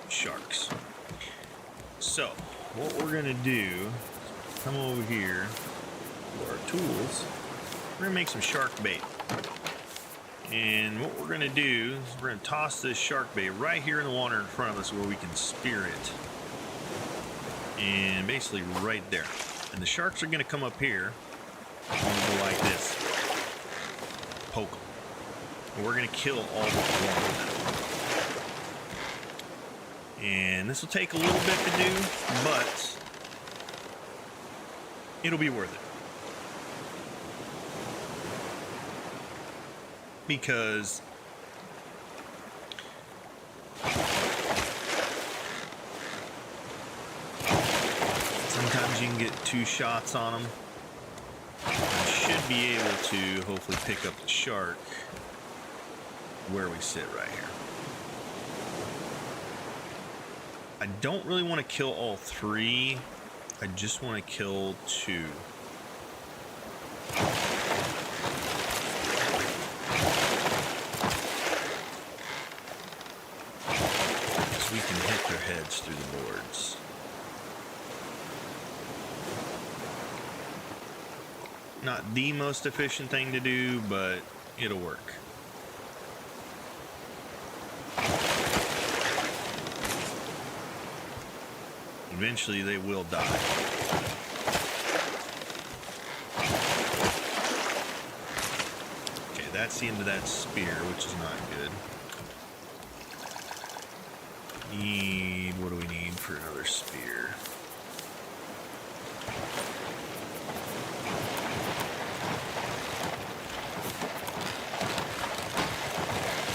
sharks. So, what we're going to do, come over here to our tools, we're going to make some shark bait. And what we're going to do is we're going to toss this shark bait right here in the water in front of us where we can spear it. And basically right there. And the sharks are going to come up here and go like this. Poke them. And we're going to kill all but one of them. And this will take a little bit to do, but it'll be worth it. Because sometimes you can get 2 shots on them. You should be able to hopefully pick up the shark where we sit right here. I don't really want to kill all 3. I just want to kill 2. So we can hit their heads through the boards. Not the most efficient thing to do, but it'll work. Eventually they will die. Okay, that's the end of that spear, which is not good. What do we need for another spear?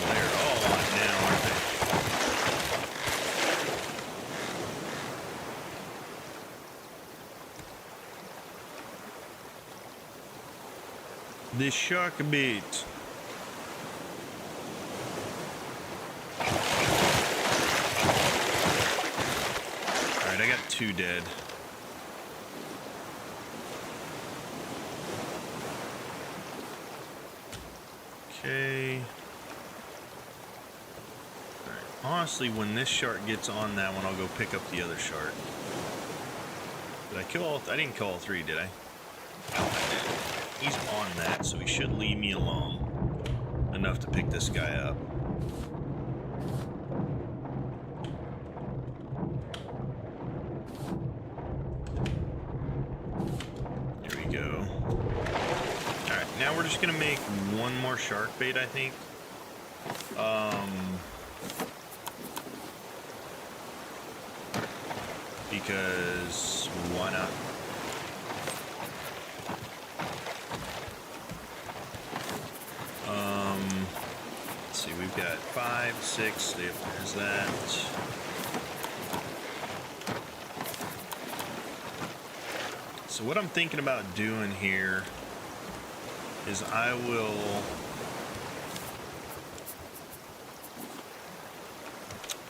They're all on it now, aren't they? This shark bait. Alright, I got 2 dead. Okay. Alright. Honestly, when this shark gets on that one, I'll go pick up the other shark. Did I kill all... I didn't kill all 3, did I? No, I did. He's on that, so he should leave me alone enough to pick this guy up. Here we go. Alright, now we're just gonna make 1 more shark bait, I think. Because why not? Let's see, we've got 5, 6, there's that. So what I'm thinking about doing here is I will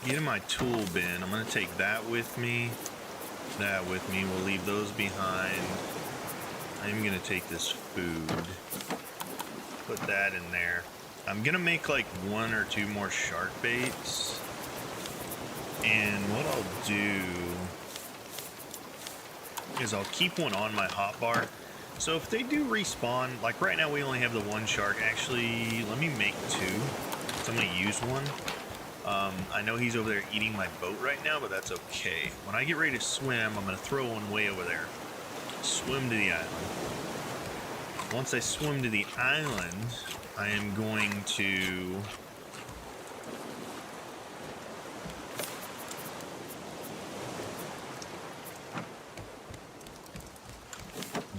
get in my tool bin. I'm going to take that with me, we'll leave those behind. I'm going to take this food, put that in there. I'm gonna make like 1 or 2 more shark baits, and what I'll do is I'll keep one on my hotbar So if they do respawn, like right now we only have the one shark. Actually, let me make two. So I'm gonna use one. I know he's over there eating my boat right now, but that's okay. When I get ready to swim, I'm gonna throw one way over there. Swim to the island. Once I swim to the island, I am going to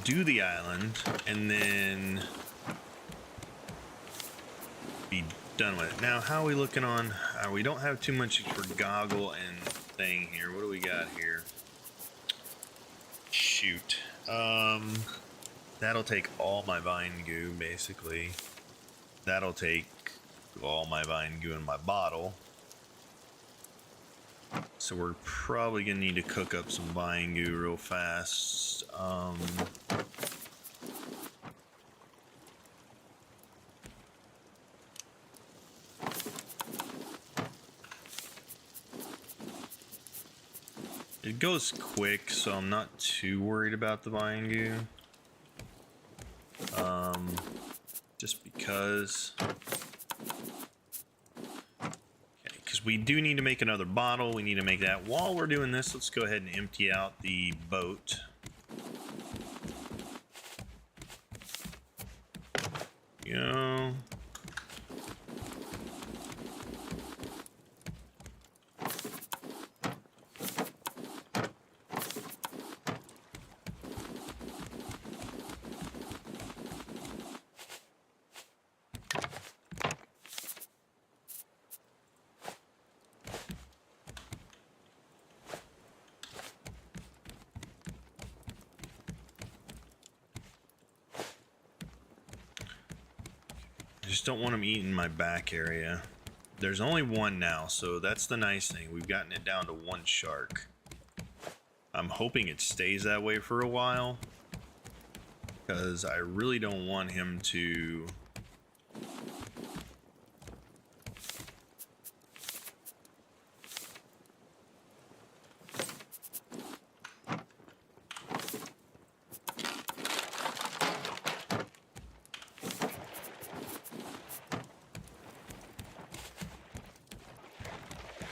do the island and then be done with it. Now, how are we looking on? We don't have too much for goggle and thing here. What do we got here? Shoot. That'll take all my vine goo, basically. That'll take all my vine goo in my bottle. So we're probably gonna need to cook up some vine goo real fast. It goes quick, so I'm not too worried about the vine goo. Just because. Because we do need to make another bottle. We need to make that. While we're doing this, let's go ahead and empty out the boat. You know. I just don't want them eating my back area. There's only one now, so that's the nice thing. We've gotten it down to one shark. I'm hoping it stays that way for a while, because I really don't want him to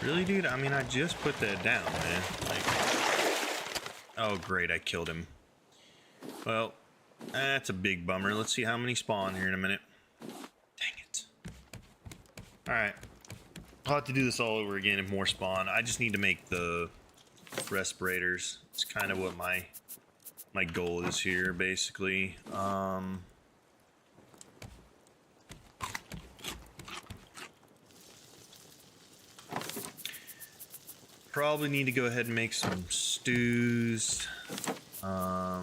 really, dude? I mean, I just put that down, man. Like, oh, great, I killed him. Well, that's a big bummer. Let's see how many spawn here in a minute. Dang it. Alright. I'll have to do this all over again if more spawn. I just need to make the respirators. It's kind of what my goal is here, basically. Probably need to go ahead and make some stews. How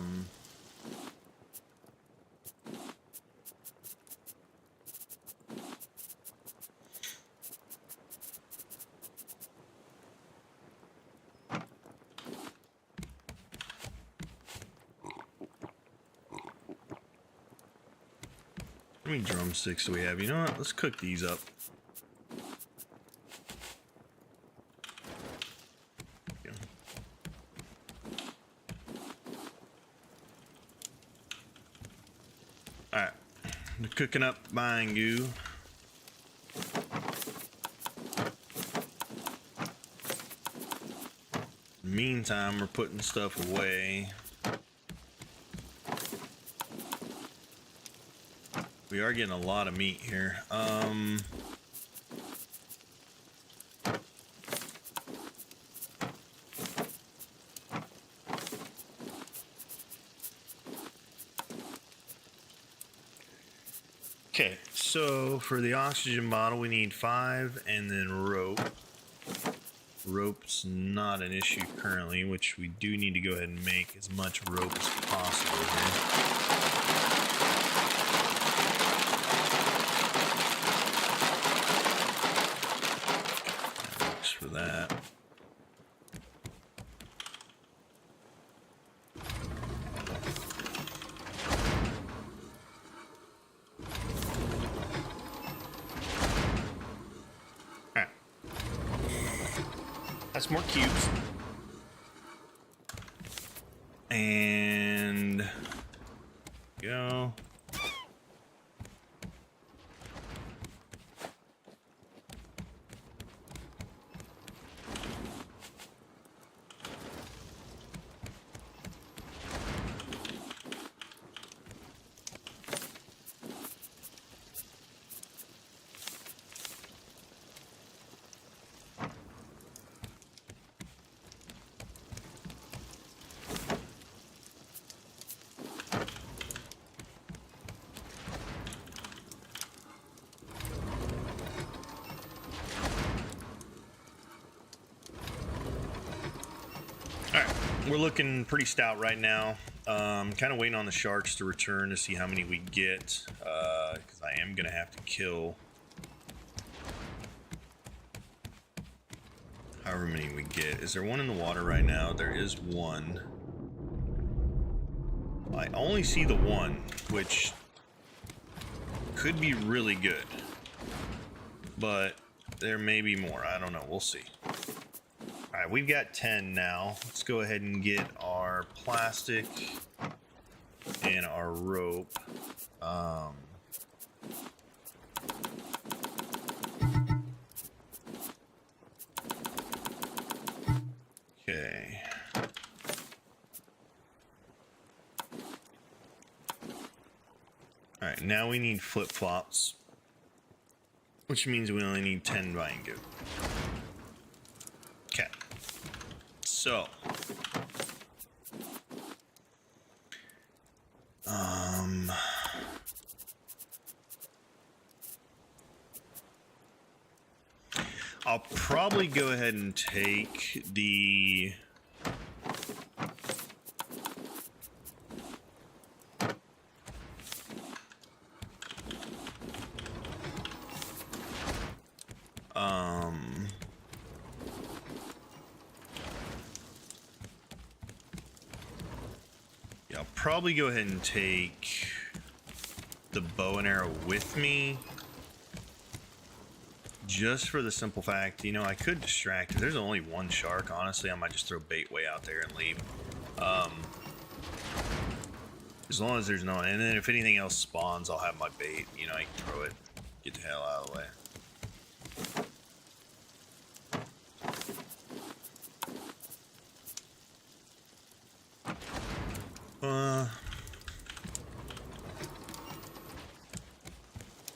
many drumsticks do we have? You know what? Let's cook these up. Alright, we're cooking up vine goo. Meantime, we're putting stuff away. We are getting a lot of meat here. Okay, so for the oxygen bottle, we need 5 and then rope. Rope's not an issue currently, which we do need to go ahead and make as much rope as possible here. That works for that. That's more cubes. And We're looking pretty stout right now. Kind of waiting on the sharks to return to see how many we get, because I am gonna have to kill however many we get. Is there one in the water right now? There is one. I only see the one, which could be really good, but there may be more. I don't know. We'll see. All right, we've got 10 now. Let's go ahead and get our plastic and our rope. Okay. All right, now we need flip-flops, which means we only need 10 vine goo. Okay. So, I'll probably go ahead and take the yeah, I'll probably go ahead and take the bow and arrow with me, just for the simple fact, you know, I could distract. If there's only one shark, honestly, I might just throw bait way out there and leave. As long as there's no, and then if anything else spawns, I'll have my bait. You know, I can throw it, get the hell out of the way.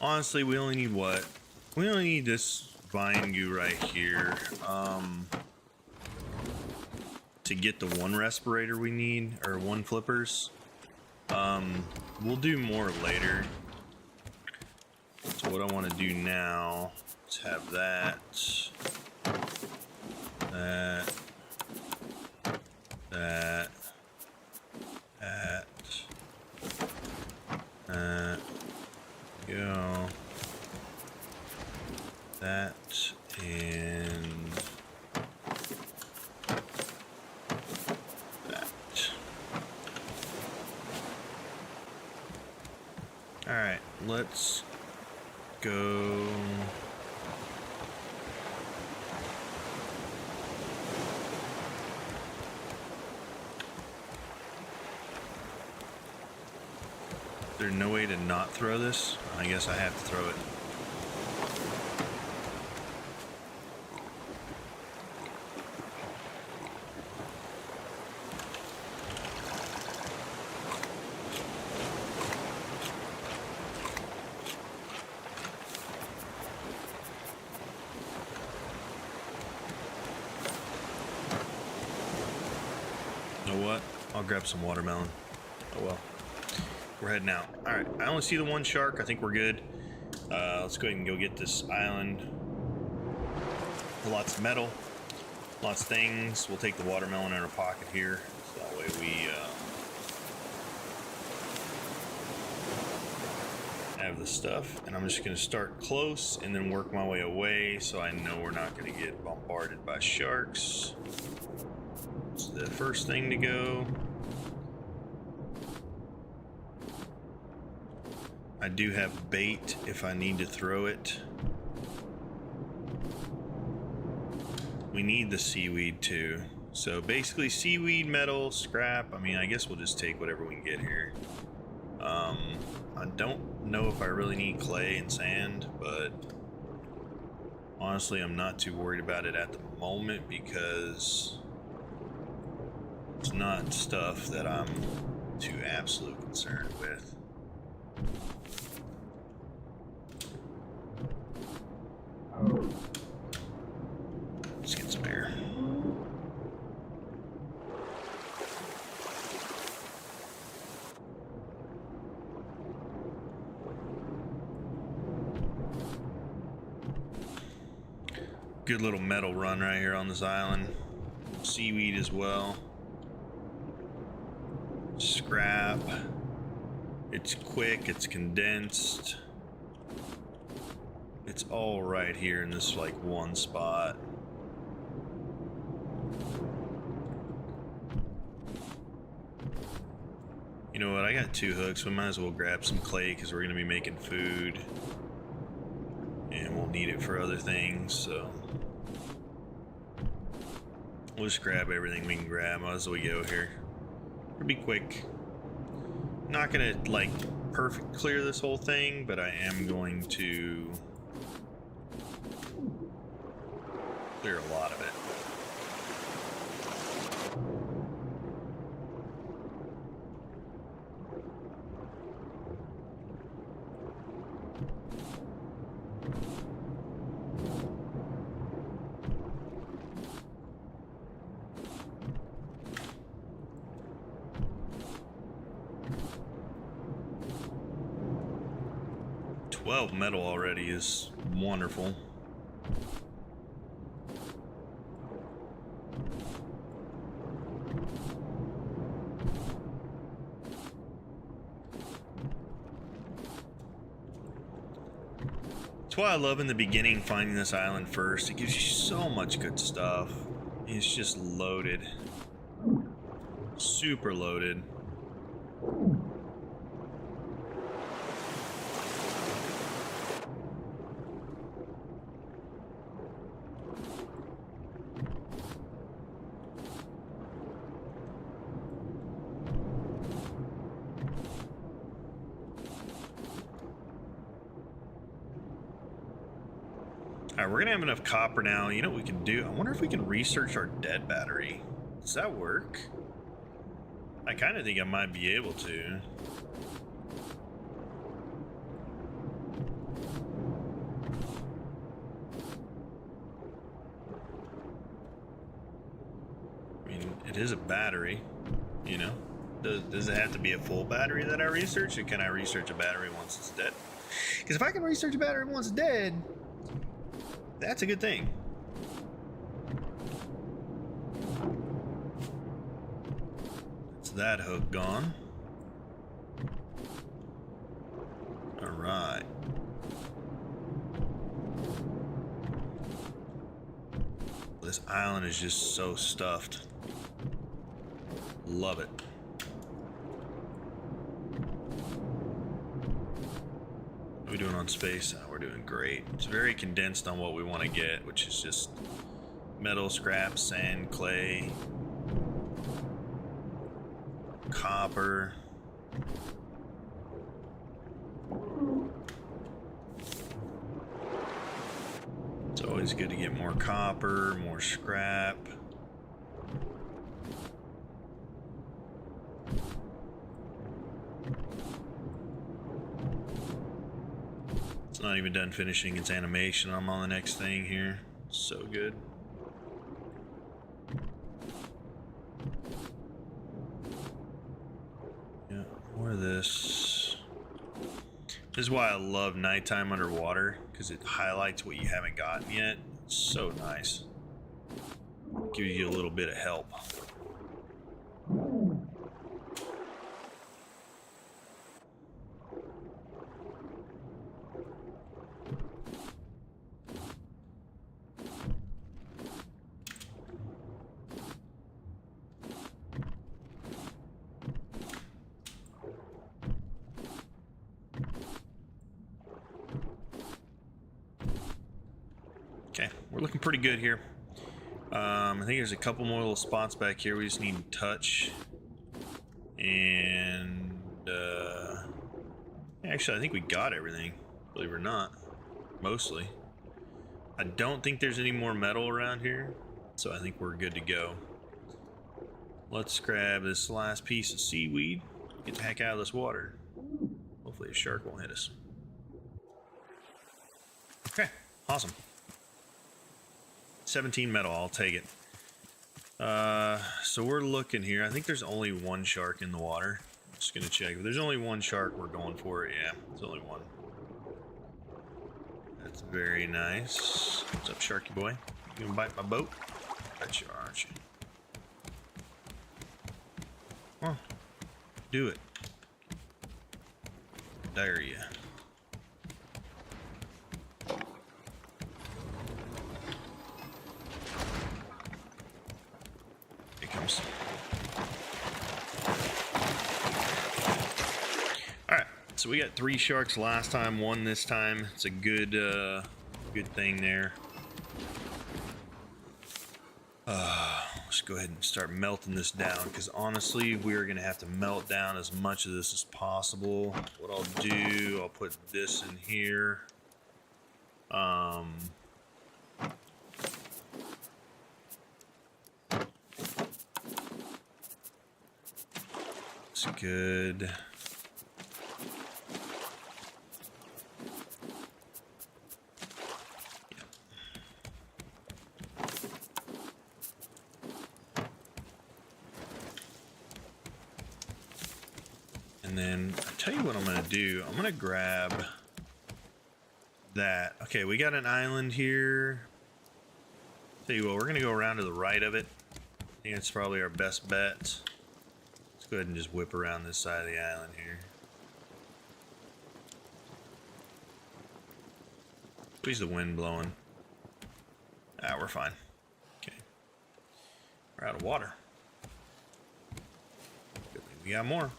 Honestly, we only need what? We only need this vine goo right here to get the one respirator we need, or one flippers. We'll do more later. So what I want to do now is have that, go. That and that. All right, let's go. There's no way to not throw this. I guess I have to throw it. You know what? I'll grab some watermelon. Oh well. We're heading out. All right, I only see the one shark. I think we're good. Let's go ahead and go get this island. Lots of metal, lots of things. We'll take the watermelon in our pocket here, so that way we have the stuff. And I'm just going to start close and then work my way away, so I know we're not going to get bombarded by sharks. It's the first thing to go. I do have bait if I need to throw it. We need the seaweed too. So basically seaweed, metal, scrap. I mean, I guess we'll just take whatever we can get here. I don't know if I really need clay and sand, but honestly, I'm not too worried about it at the moment because it's not stuff that I'm too absolutely concerned with. Let's get some air. Good little metal run right here on this island. Seaweed as well. Scrap. It's quick, it's condensed. It's all right here in this like one spot. You know what, I got 2 hooks. We might as well grab some clay because we're going to be making food. And we'll need it for other things, so... we'll just grab everything we can grab as we go here. It'll be quick. Not going to, like, perfect clear this whole thing, but I am going to clear a lot of it. Metal already is wonderful. That's why I love in the beginning finding this island first. It gives you so much good stuff. It's just loaded. Super loaded. Alright, we're gonna have enough copper now. You know what we can do? I wonder if we can research our dead battery. Does that work? I kind of think I might be able to. I mean, it is a battery, you know? Does it have to be a full battery that I research, or can I research a battery once it's dead? Because if I can research a battery once it's dead, that's a good thing. That's that hook gone. All right. This island is just so stuffed. Love it. What are we doing on space? Oh, we're doing great. It's very condensed on what we want to get, which is just metal, scrap, sand, clay, copper. It's always good to get more copper, more scrap. It's not even done finishing its animation. I'm on the next thing here. So good. Yeah, more of this. This is why I love nighttime underwater, because it highlights what you haven't gotten yet. It's so nice. Gives you a little bit of help. Okay, we're looking pretty good here. I think there's a couple more little spots back here we just need to touch. And actually, I think we got everything, believe it or not. Mostly. I don't think there's any more metal around here, so I think we're good to go. Let's grab this last piece of seaweed. Get the heck out of this water. Hopefully a shark won't hit us. Okay, awesome. 17 metal, I'll take it. So we're looking here. I think there's only one shark in the water. I'm just gonna check. If there's only one shark, we're going for it. Yeah, there's only one. That's very nice. What's up, Sharky boy? You gonna bite my boat? Bet you are, aren't you? Huh. Do it. Diarrhea. Here it comes. Alright, so we got 3 sharks last time, 1 this time. It's a good good thing there. Let's go ahead and start melting this down, because honestly we're gonna have to melt down as much of this as possible. What I'll do, I'll put this in here. It's good. And then I'll tell you what I'm going to do. I'm going to grab that. Okay, we got an island here. Tell you what, we're going to go around to the right of it. I think it's probably our best bet. Let's go ahead and just whip around this side of the island here. Squeeze the wind blowing. Ah, we're fine. Okay. We're out of water. Good thing we got more.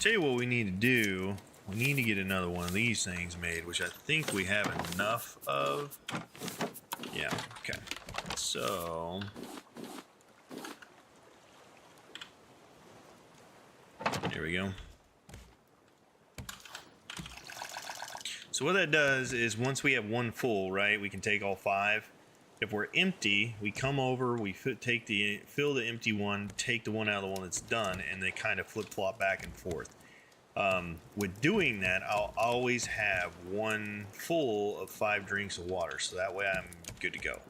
Tell you what we need to do. We need to get another one of these things made, which I think we have enough of. Yeah, okay. So here we go. So what that does is once we have one full, right, we can take all 5. If we're empty, we come over, we fill the empty one, take the one out of the one that's done, and they kind of flip-flop back and forth. With doing that, I'll always have one full of 5 drinks of water, so that way I'm good to go.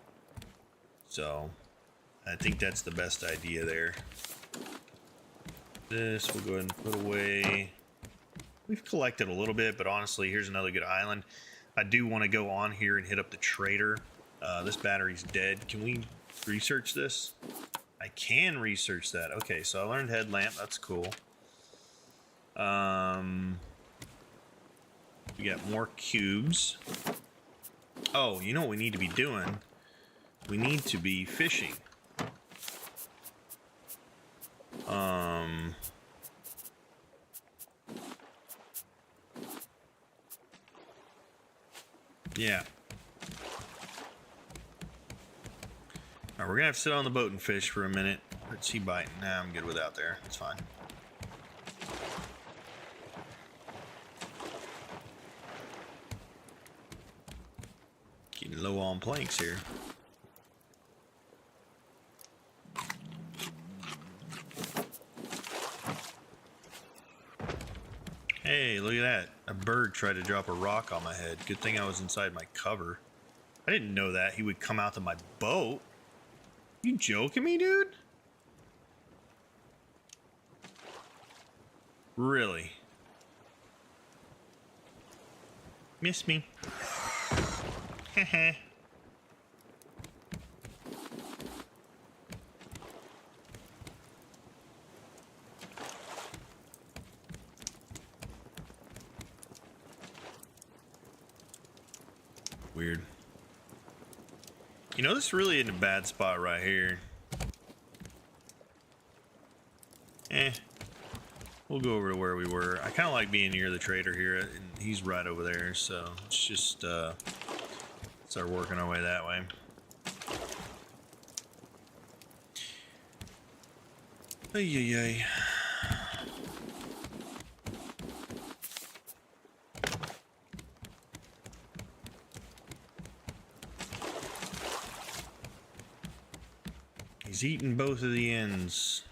So I think that's the best idea there. This we'll go ahead and put away. We've collected a little bit, but honestly, here's another good island. I do want to go on here and hit up the trader. This battery's dead. Can we research this? I can research that. Okay, so I learned headlamp. That's cool. We got more cubes. Oh, you know what we need to be doing? We need to be fishing. Yeah. Alright, we're gonna have to sit on the boat and fish for a minute. Let's see biting. Nah, I'm good without there. It's fine. Getting low on planks here. Hey, look at that. A bird tried to drop a rock on my head. Good thing I was inside my cover. I didn't know that he would come out to my boat. You joking me, dude? Really? Miss me. Heh. Weird. You know, this really isn't a bad spot right here. We'll go over to where we were. I kind of like being near the trader here, and he's right over there, so let's just start working our way that way. Ay. He's eating both of the ends.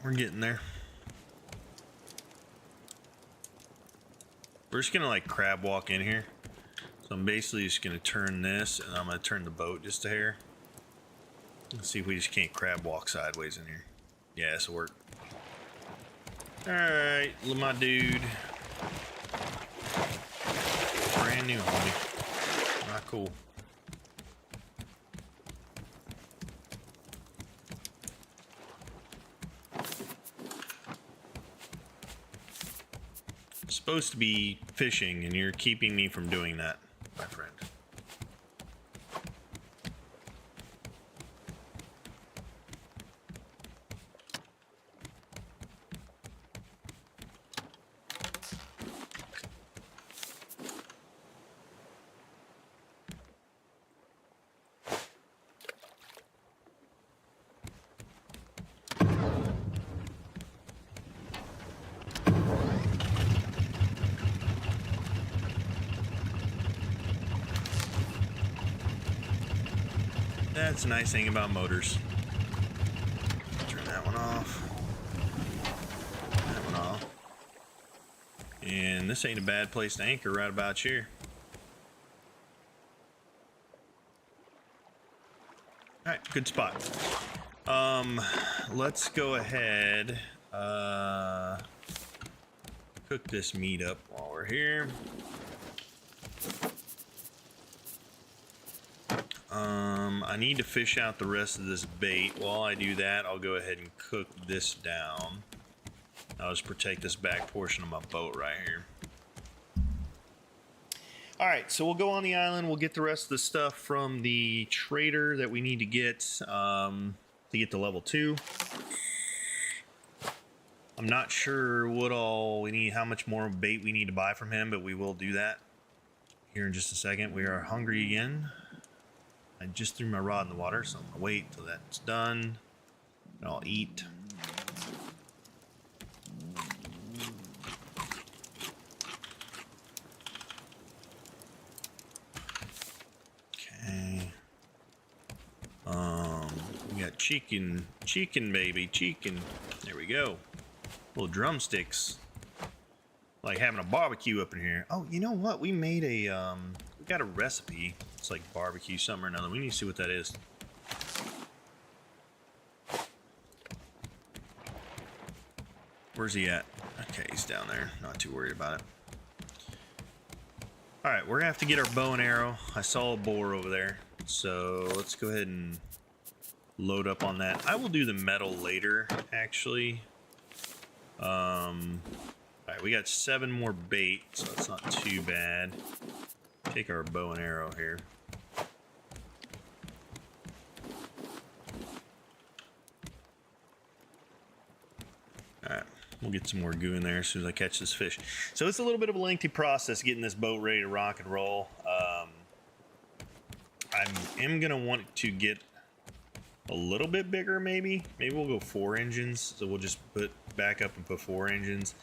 We're getting there. We're just gonna like crab walk in here. So I'm basically just gonna turn this, and I'm gonna turn the boat just a hair. Let's see if we just can't crab walk sideways in here. Yeah, this'll work. Alright, my dude. Brand new, homie. Not cool. I'm supposed to be fishing, and you're keeping me from doing that, my friend. That's a nice thing about motors. Turn that one off. That one off. And this ain't a bad place to anchor right about here. Alright, good spot. Let's go ahead. Cook this meat up while we're here. I need to fish out the rest of this bait. While I do that, I'll go ahead and cook this down. I'll just protect this back portion of my boat right here. Alright, so we'll go on the island. We'll get the rest of the stuff from the trader that we need to get to level 2. I'm not sure what all we need, how much more bait we need to buy from him, but we will do that here in just a second. We are hungry again. I just threw my rod in the water, so I'm gonna wait till that's done, and I'll eat. Okay. We got chicken, baby, chicken. There we go. Little drumsticks. Like having a barbecue up in here. Oh, you know what? We made a, we got a recipe. It's like barbecue something or another. We need to see what that is. Where's he at? Okay, he's down there. Not too worried about it. Alright, we're gonna have to get our bow and arrow. I saw a boar over there. So let's go ahead and load up on that. I will do the metal later, actually. Alright, we got 7 more bait, so that's not too bad. Take our bow and arrow here. Alright, we'll get some more goo in there as soon as I catch this fish. So it's a little bit of a lengthy process getting this boat ready to rock and roll. I am going to want to get a little bit bigger, maybe. Maybe we'll go 4 engines, so we'll just put back up and put 4 engines.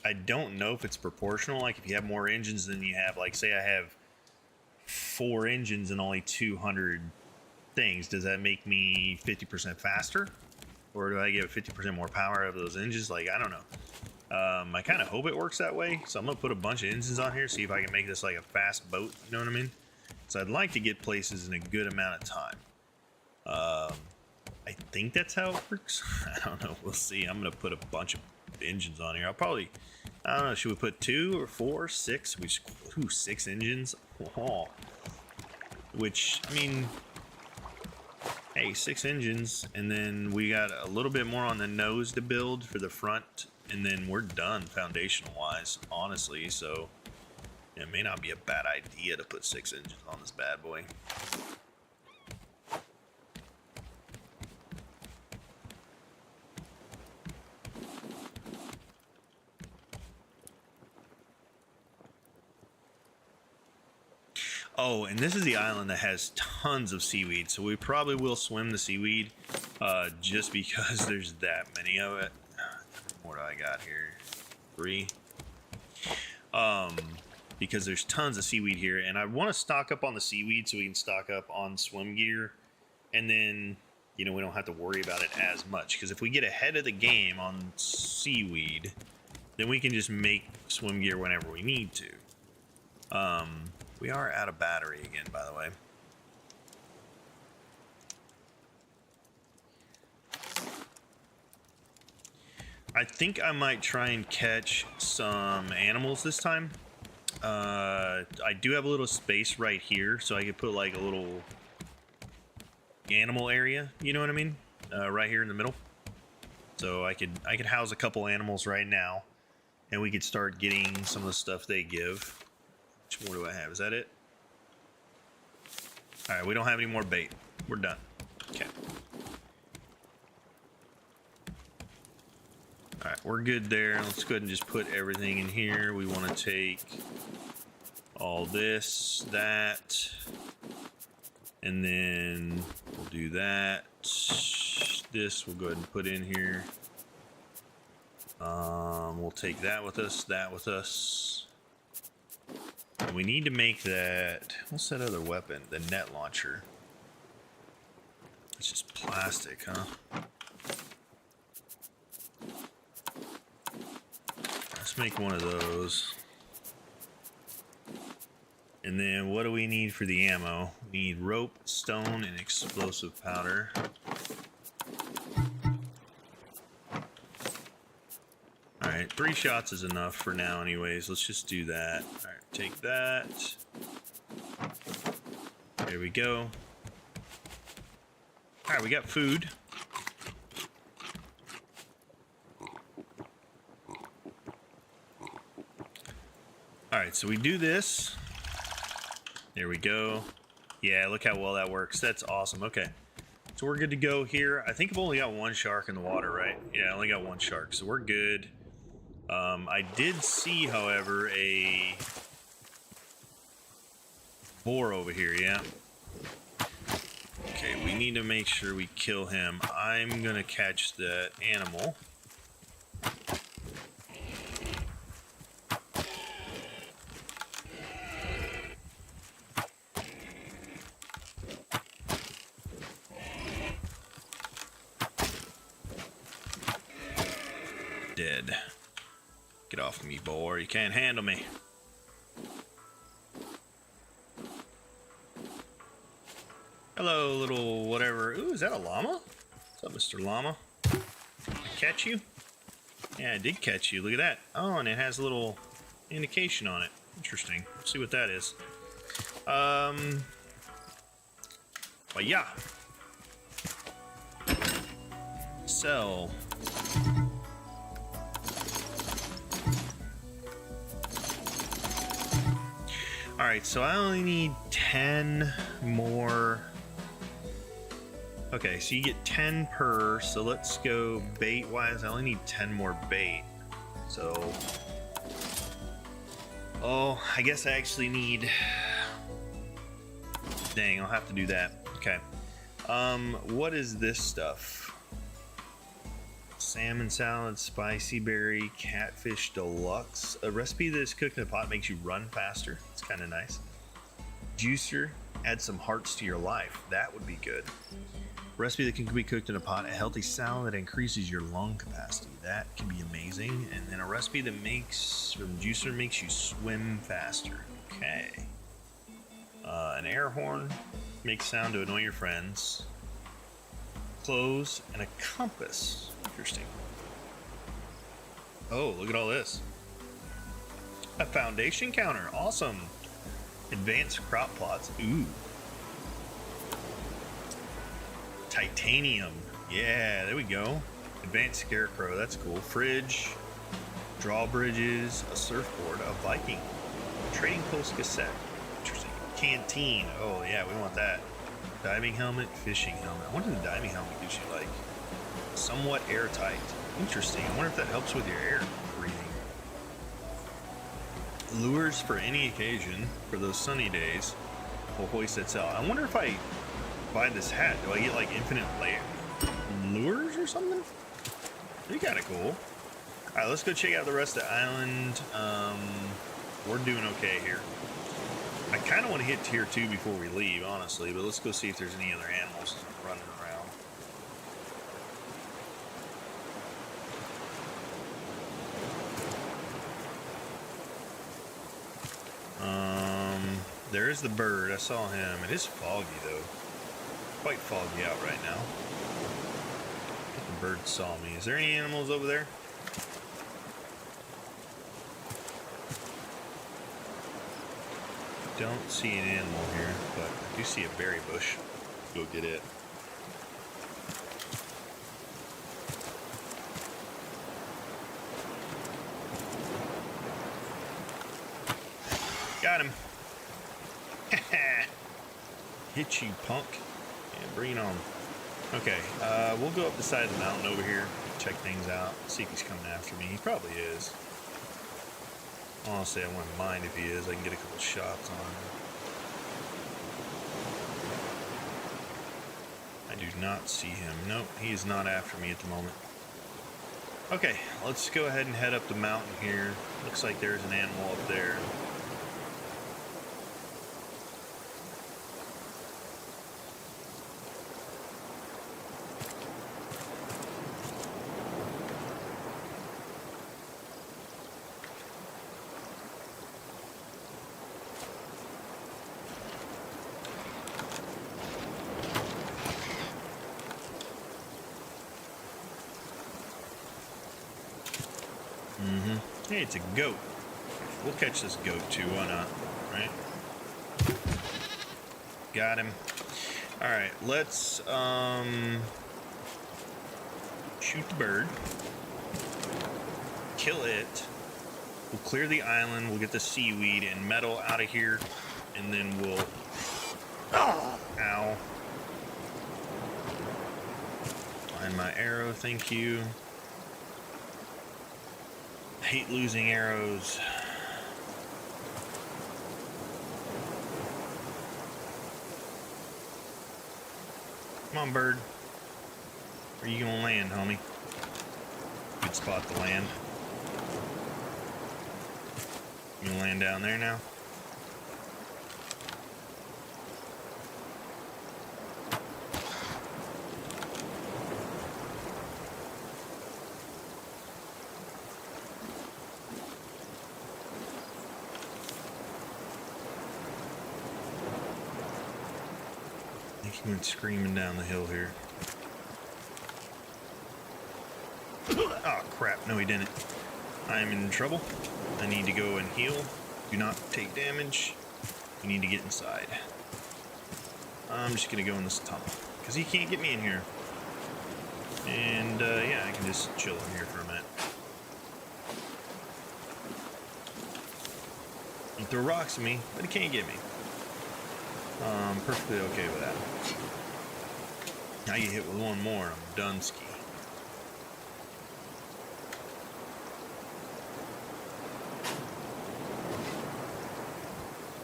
I don't know if it's proportional. Like if you have more engines than you have, like say I have 4 engines and only 200 things, does that make me 50% faster? Or do I get 50% more power out of those engines? Like, I don't know. I kind of hope it works that way. So I'm going to put a bunch of engines on here, see if I can make this like a fast boat. You know what I mean? So I'd like to get places in a good amount of time. I think that's how it works. I don't know. We'll see. I'm going to put a bunch of engines on here. I'll probably, I don't know, should we put 2 or 4, 6? We just, 6 engines? Oh. Which, I mean, hey, 6 engines, and then we got a little bit more on the nose to build for the front, and then we're done foundational wise, honestly. So it may not be a bad idea to put 6 engines on this bad boy. Oh, and this is the island that has tons of seaweed, so we probably will swim the seaweed, just because there's that many of it. What do I got here? 3. Because there's tons of seaweed here, and I want to stock up on the seaweed so we can stock up on swim gear, and then you know, we don't have to worry about it as much. Because if we get ahead of the game on seaweed, then we can just make swim gear whenever we need to. We are out of battery again, by the way. I think I might try and catch some animals this time. I do have a little space right here, so I could put like a little animal area, you know what I mean? Right here in the middle. So I could house a couple animals right now, and we could start getting some of the stuff they give. Which more do I have? Is that it? All right, we don't have any more bait. We're done. Okay. All right, we're good there. Let's go ahead and just put everything in here. We want to take all this, that, and then we'll do that. This we'll go ahead and put in here. We'll take that with us, that with us. And we need to make that, what's that other weapon? The net launcher. It's just plastic, huh? Let's make one of those. And then what do we need for the ammo? We need rope, stone, and explosive powder. Alright, 3 shots is enough for now anyways. Let's just do that. Alright, take that. There we go. Alright, we got food. Alright, so we do this. There we go. Yeah, look how well that works. That's awesome. Okay. So we're good to go here. I think I've only got 1 shark in the water, right? Yeah, I only got 1 shark, so we're good. I did see, however, a boar over here, yeah. Okay, we need to make sure we kill him. I'm gonna catch that animal. Dead. Get off of me, boy. You can't handle me. Hello, little whatever. Ooh, is that a llama? What's up, Mr. Llama? Did I catch you? Yeah, I did catch you. Look at that. Oh, and it has a little indication on it. Interesting. Let's see what that is. But yeah. Sell. Alright, so I only need 10 more. Okay, so you get 10 per, so let's go bait-wise. I only need 10 more bait. So, oh, I guess I actually need, dang, I'll have to do that. Okay. What is this stuff? Salmon salad, spicy berry, catfish deluxe. A recipe that is cooked in a pot makes you run faster. It's kind of nice. Juicer, add some hearts to your life. That would be good. Recipe that can be cooked in a pot. A healthy salad that increases your lung capacity. That can be amazing. And then a recipe that makes, from Juicer, makes you swim faster. Okay. An air horn makes sound to annoy your friends. Clothes and a compass. Interesting. Oh, look at all this. A foundation counter. Awesome. Advanced crop plots. Ooh. Titanium. Yeah, there we go. Advanced scarecrow. That's cool. Fridge. Drawbridges. A surfboard. A Viking. A trading post cassette. Interesting. Canteen. Oh, yeah, we want that. Diving helmet. Fishing helmet. I wonder the diving helmet gives you like somewhat airtight. Interesting. I wonder if that helps with your air breathing. Lures for any occasion for those sunny days. Will hoist that sail. I wonder if I buy this hat, do I get like infinite lures or something? That'd be kind of cool. All right, let's go check out the rest of the island. We're doing okay here. I kind of want to hit tier 2 before we leave, honestly, but let's go see if there's any other animals running around. there's the bird. I saw him. It is foggy, though. Quite foggy out right now. I think the bird saw me. Is there any animals over there? Don't see an animal here, but I do see a berry bush. Go get it. Got him. Hit you, punk. Yeah, bring it on. Okay, we'll go up the side of the mountain over here, check things out, see if he's coming after me. He probably is. Honestly, I wouldn't mind if he is. I can get a couple shots on him. I do not see him. Nope, he is not after me at the moment. Okay, let's go ahead and head up the mountain here. Looks like there's an animal up there. Hey, it's a goat. We'll catch this goat too, why not? Right? Got him. Alright, let's shoot the bird. Kill it. We'll clear the island, we'll get the seaweed and metal out of here, and then we'll ow. Find my arrow, thank you. Hate losing arrows. Come on, bird. Where are you gonna land, homie? Good spot to land. You gonna land down there now? He went screaming down the hill here. Oh crap, no he didn't. I am in trouble. I need to go and heal. Do not take damage. You need to get inside. I'm just gonna go in this tunnel, because he can't get me in here. And yeah, I can just chill in here for a minute. He throw rocks at me, but he can't get me. Perfectly okay with that. Now you hit with one more, I'm done ski.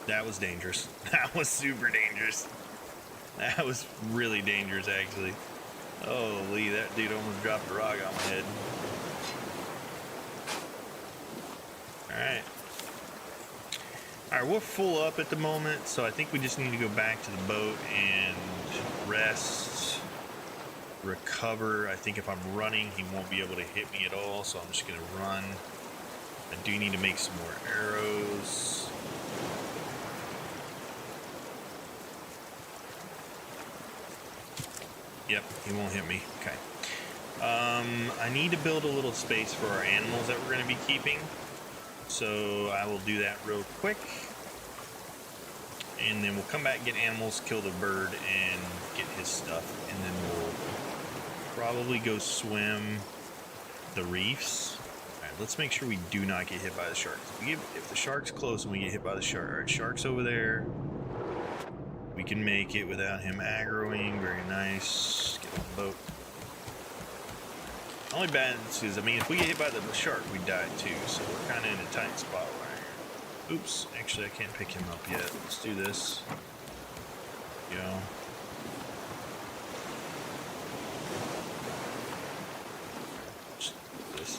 That was dangerous. That was super dangerous. That was really dangerous, actually. Holy, that dude almost dropped a rock on my head. Alright. Alright, we're full up at the moment, so I think we just need to go back to the boat and rest, recover. I think if I'm running, he won't be able to hit me at all, so I'm just going to run. I do need to make some more arrows. Yep, he won't hit me. Okay. I need to build a little space for our animals that we're going to be keeping. So I will do that real quick. And then we'll come back and get animals, kill the bird, and get his stuff. And then we'll probably go swim the reefs. Alright, let's make sure we do not get hit by the shark. If the shark's close and we get hit by the shark, alright, shark's over there. We can make it without him aggroing. Very nice. Get on the boat. Only bad is, I mean, if we get hit by the shark, we die too. So we're kind of in a tight spot right here. Oops. Actually, I can't pick him up yet. Let's do this. Go. Just do this.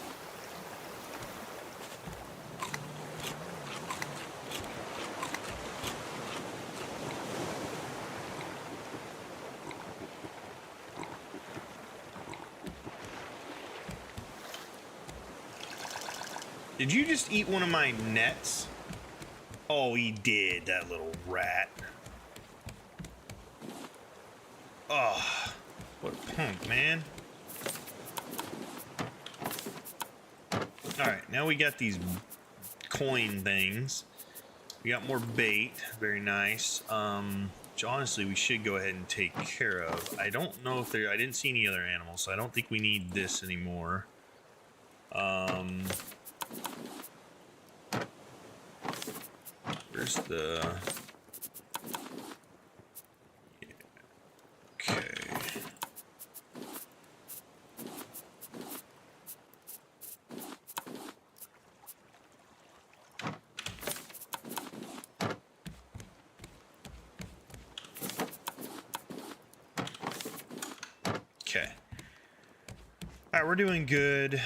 Did you just eat one of my nets? Oh, he did, that little rat. Oh, what a punk, man. Alright, now we got these coin things. We got more bait. Very nice. Which honestly we should go ahead and take care of. I don't know if I didn't see any other animals, so I don't think we need this anymore. Where's the... Okay. Okay. Alright, we're doing good.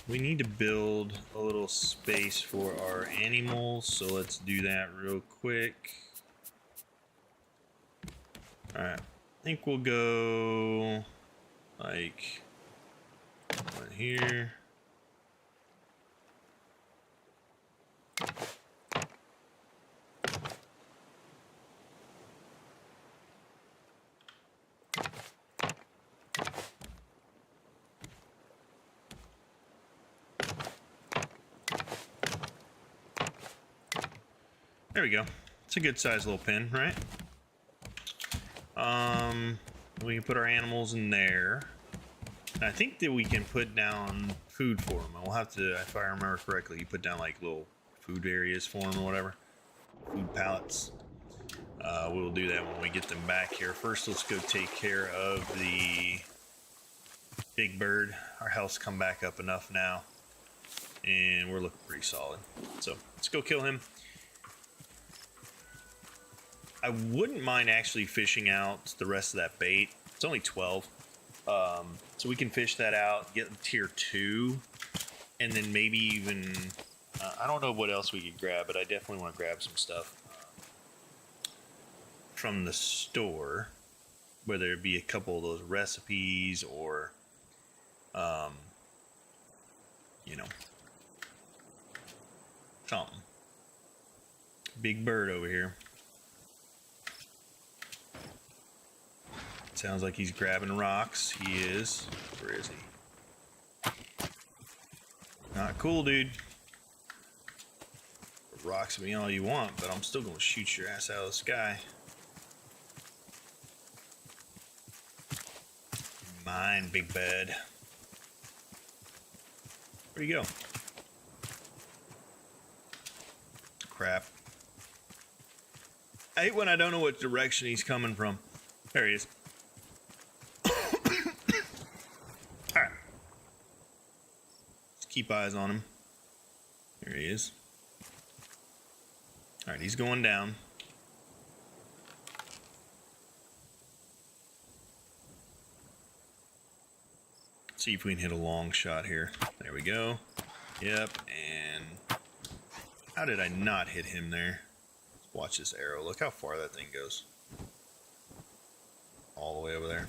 We need to build a little space for our animals, so let's do that real quick. Alright, I think we'll go like one here. There we go. It's a good sized little pen, right? We can put our animals in there. And I think that we can put down food for them. We'll have to, if I remember correctly, you put down like little food areas for them or whatever. Food pallets. We'll do that when we get them back here. First, let's go take care of the big bird. Our health's come back up enough now. And we're looking pretty solid. So let's go kill him. I wouldn't mind actually fishing out the rest of that bait. It's only 12. So we can fish that out, get tier 2, and then maybe even... I don't know what else we could grab, but I definitely want to grab some stuff from the store. Whether it be a couple of those recipes or... you know... something. Big bird over here. Sounds like he's grabbing rocks. He is. Where is he? Not cool, dude. Rocks me all you want, but I'm still gonna shoot your ass out of the sky. Mine, big bird. Where'd he go? Crap. I hate when I don't know what direction he's coming from. There he is. Alright. Let's keep eyes on him. There he is. Alright, he's going down. Let's see if we can hit a long shot here. There we go. Yep, and how did I not hit him there? Let's watch this arrow. Look how far that thing goes. All the way over there.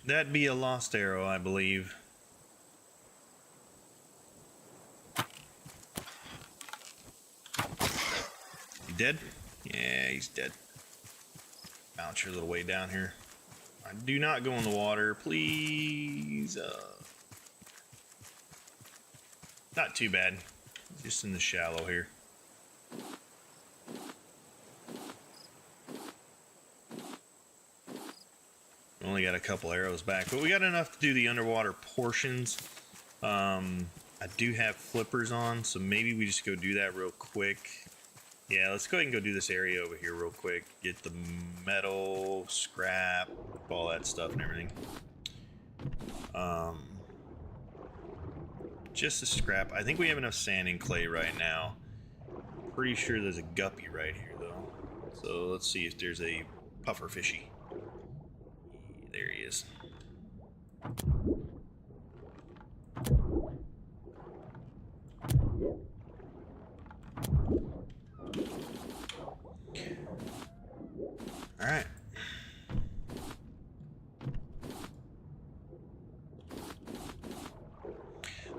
That'd be a lost arrow, I believe. He dead? Yeah, he's dead. Bounce your little way down here. Do not go in the water, please. Not too bad. Just in the shallow here. Only got a couple arrows back, but we got enough to do the underwater portions. I do have flippers on, so maybe we just go do that real quick. Yeah, let's go ahead and go do this area over here real quick. Get the metal, scrap, all that stuff and everything. Just the scrap. I think we have enough sand and clay right now. Pretty sure there's a guppy right here, though. So let's see if there's a puffer fishy. There he is. All right.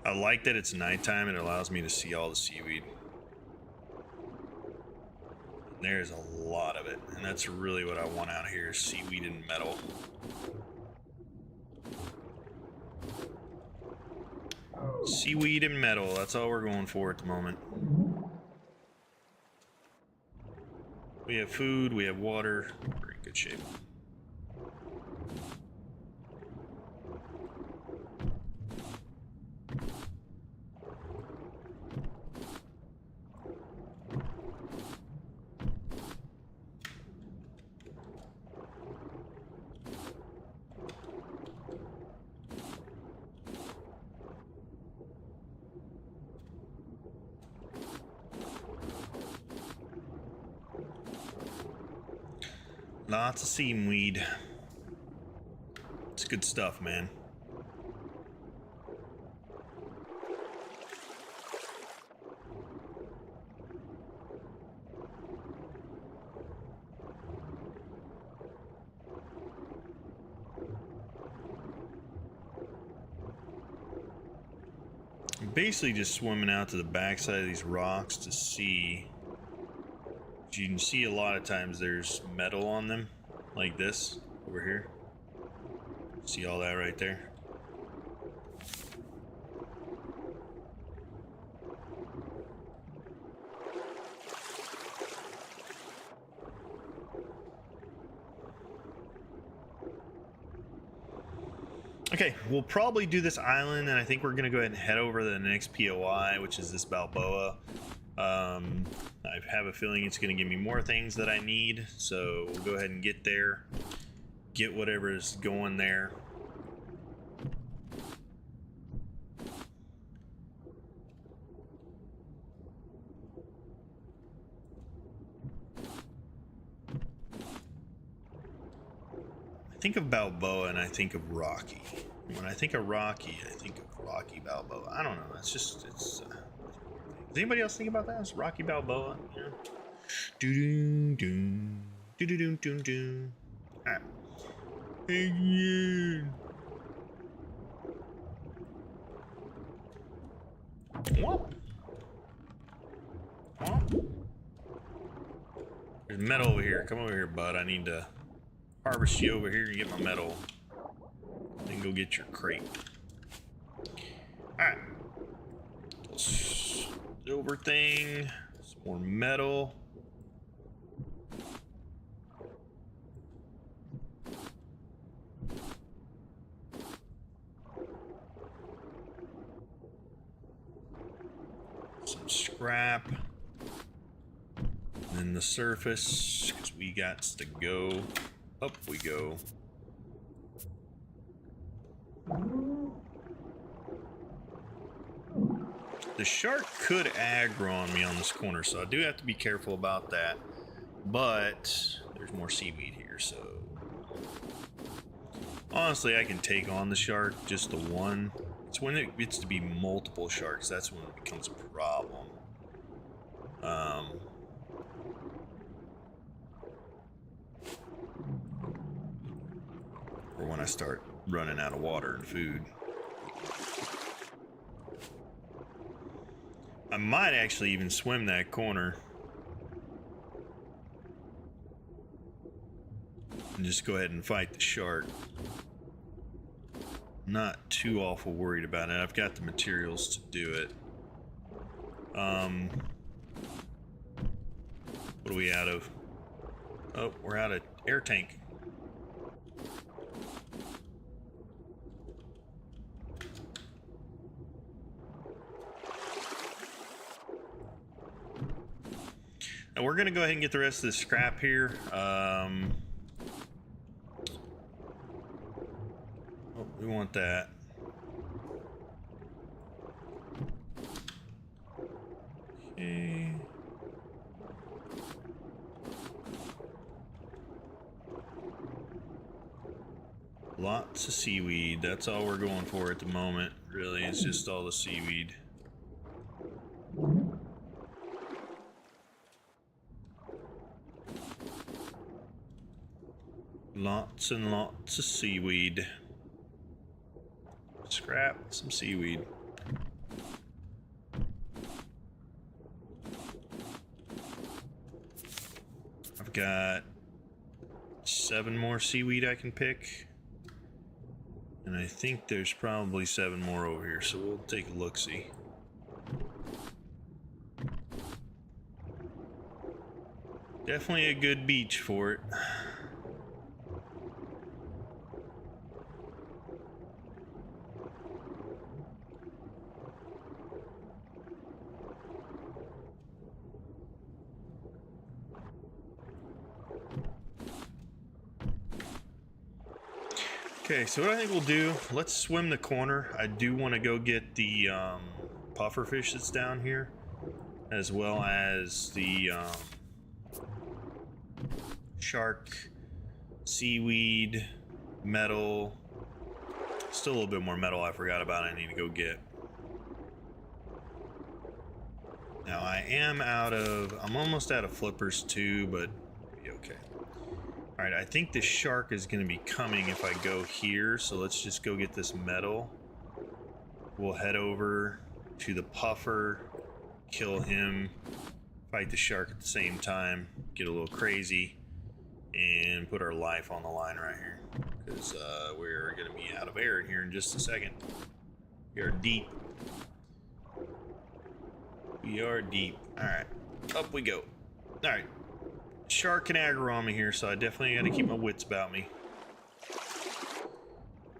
I like that it's nighttime. It allows me to see all the seaweed. There's a lot of it, and that's really what I want out here, seaweed and metal. Seaweed and metal, that's all we're going for at the moment. We have food, we have water, we're in good shape. Lots of seaweed. It's good stuff, man. I'm basically just swimming out to the backside of these rocks to see. You can see a lot of times there's metal on them, like this over here. See all that right there? Okay, we'll probably do this island, and I think we're gonna go ahead and head over to the next POI, which is this Balboa. I have a feeling it's going to give me more things that I need, so we'll go ahead and get there, get whatever is going there. I think of Balboa and I think of Rocky. When I think of Rocky, I think of Rocky Balboa. I don't know, it's just, it's... Does anybody else think about that? It's Rocky Balboa. Yeah. Doo doo doo doo doo doo doo. Alright. Whoop. Whoop. There's metal over here. Come over here, bud. I need to harvest you over here and get my metal. Then go get your crate. Alright. Silver thing, some more metal. Some scrap. And then the surface, because we got to go. Up we go. The shark could aggro on me on this corner, so I do have to be careful about that. But there's more seaweed here, so honestly, I can take on the shark, just the one. It's when it gets to be multiple sharks, that's when it becomes a problem. Or when I start running out of water and food. I might actually even swim that corner and just go ahead and fight the shark. Not too awful worried about it. I've got the materials to do it. What are we out of? Oh, we're out of air tank. And we're gonna go ahead and get the rest of the scrap here. Oh, we want that. Okay. Lots of seaweed. That's all we're going for at the moment. Really, it's just all the seaweed. Lots and lots of seaweed. Scrap, some seaweed. got 7 more seaweed I can pick. And I think there's probably 7 more over here, so we'll take a look-see. Definitely a good beach for it. Okay, so what I think we'll do, let's swim the corner. I do want to go get the puffer fish that's down here, as well as the shark, seaweed, metal. Still a little bit more metal I forgot about I need to go get. Now I'm almost out of flippers too, but it'll be okay. Alright, I think the shark is going to be coming if I go here, so let's just go get this metal. We'll head over to the puffer, kill him, fight the shark at the same time, get a little crazy, and put our life on the line right here. Because we're going to be out of air here in just a second. We are deep. We are deep. Alright, up we go. Alright. Shark can aggro on me here, so I definitely got to keep my wits about me.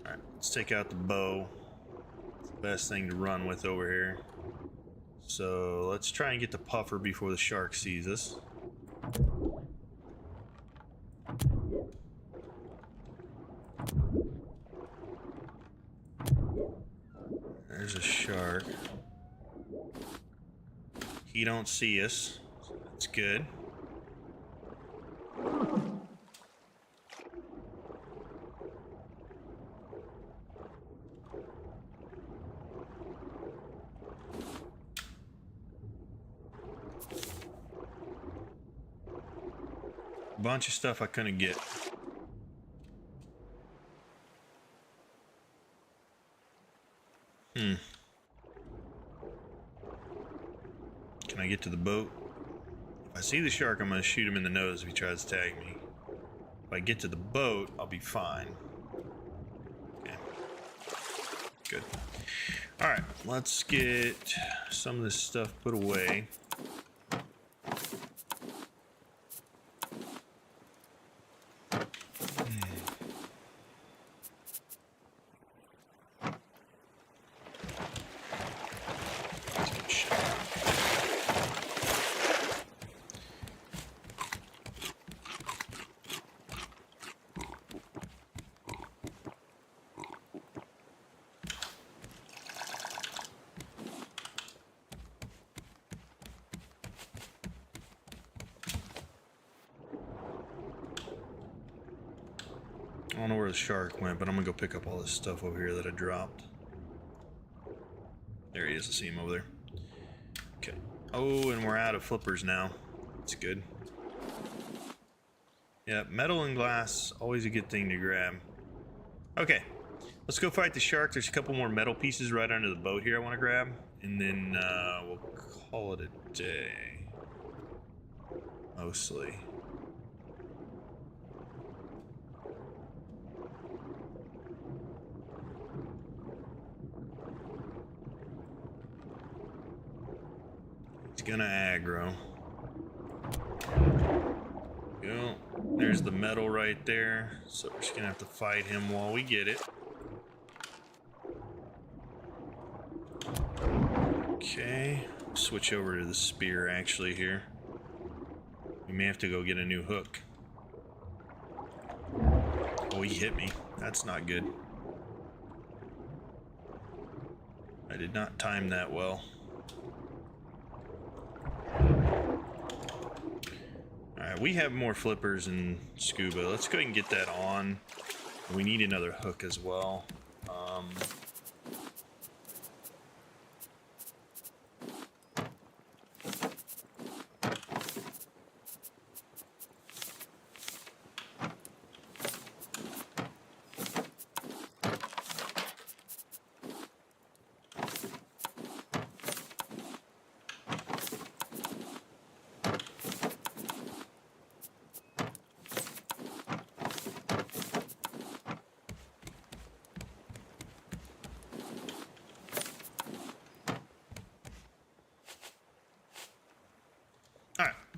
Alright, let's take out the bow. It's the best thing to run with over here. So let's try and get the puffer before the shark sees us. There's a shark. He don't see us, so that's good. Bunch of stuff I couldn't get. Can I get to the boat? If I see the shark, I'm gonna shoot him in the nose if he tries to tag me. If I get to the boat, I'll be fine. Okay. Good. Alright, let's get some of this stuff put away. I don't know where the shark went, but I'm gonna go pick up all this stuff over here that I dropped. There he is, I see him over there. Okay. Oh, and we're out of flippers now. That's good. Yeah, metal and glass, always a good thing to grab. Okay, let's go fight the shark. There's a couple more metal pieces right under the boat here I want to grab. And then we'll call it a day. Mostly. Gonna aggro. Go. There's the metal right there. So we're just gonna have to fight him while we get it. Okay. Switch over to the spear actually here. We may have to go get a new hook. Oh, he hit me. That's not good. I did not time that well. Alright, we have more flippers and scuba. Let's go ahead and get that on. We need another hook as well.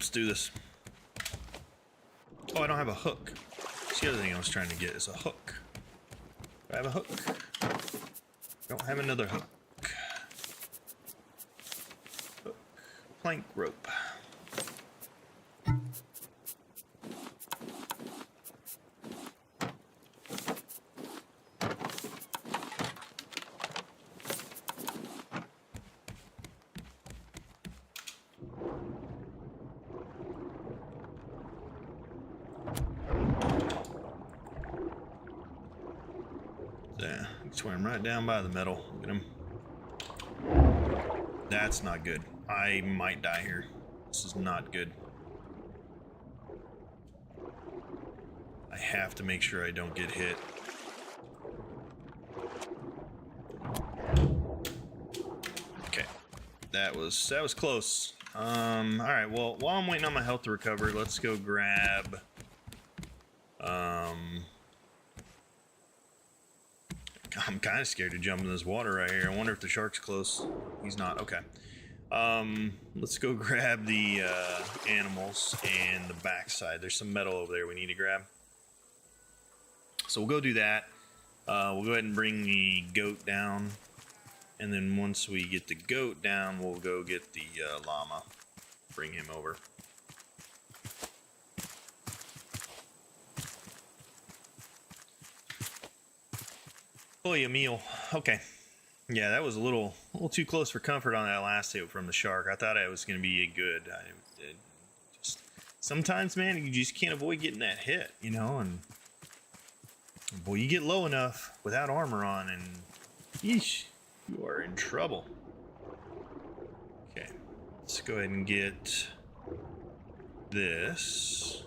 Let's do this. Oh, I don't have a hook. That's the other thing I was trying to get is a hook. Do I have a hook? Don't have another hook. Hook. Plank rope. Yeah, swim right down by the metal. Look at him. That's not good. I might die here. This is not good. I have to make sure I don't get hit. Okay, that was close. All right. Well, while I'm waiting on my health to recover, let's go grab. I'm kind of scared to jump in this water right here. I wonder if the shark's close. He's not. Okay. Let's go grab the animals and the backside. There's some metal over there we need to grab. So we'll go do that. We'll go ahead and bring the goat down. And then once we get the goat down, we'll go get the llama. Bring him over. Oh, a meal. Okay. Yeah, that was a little too close for comfort on that last hit from the shark. I thought it was going to be a good. Just sometimes, man, you just can't avoid getting that hit, you know. And boy, you get low enough without armor on, and yeesh, you are in trouble. Okay, let's go ahead and get this.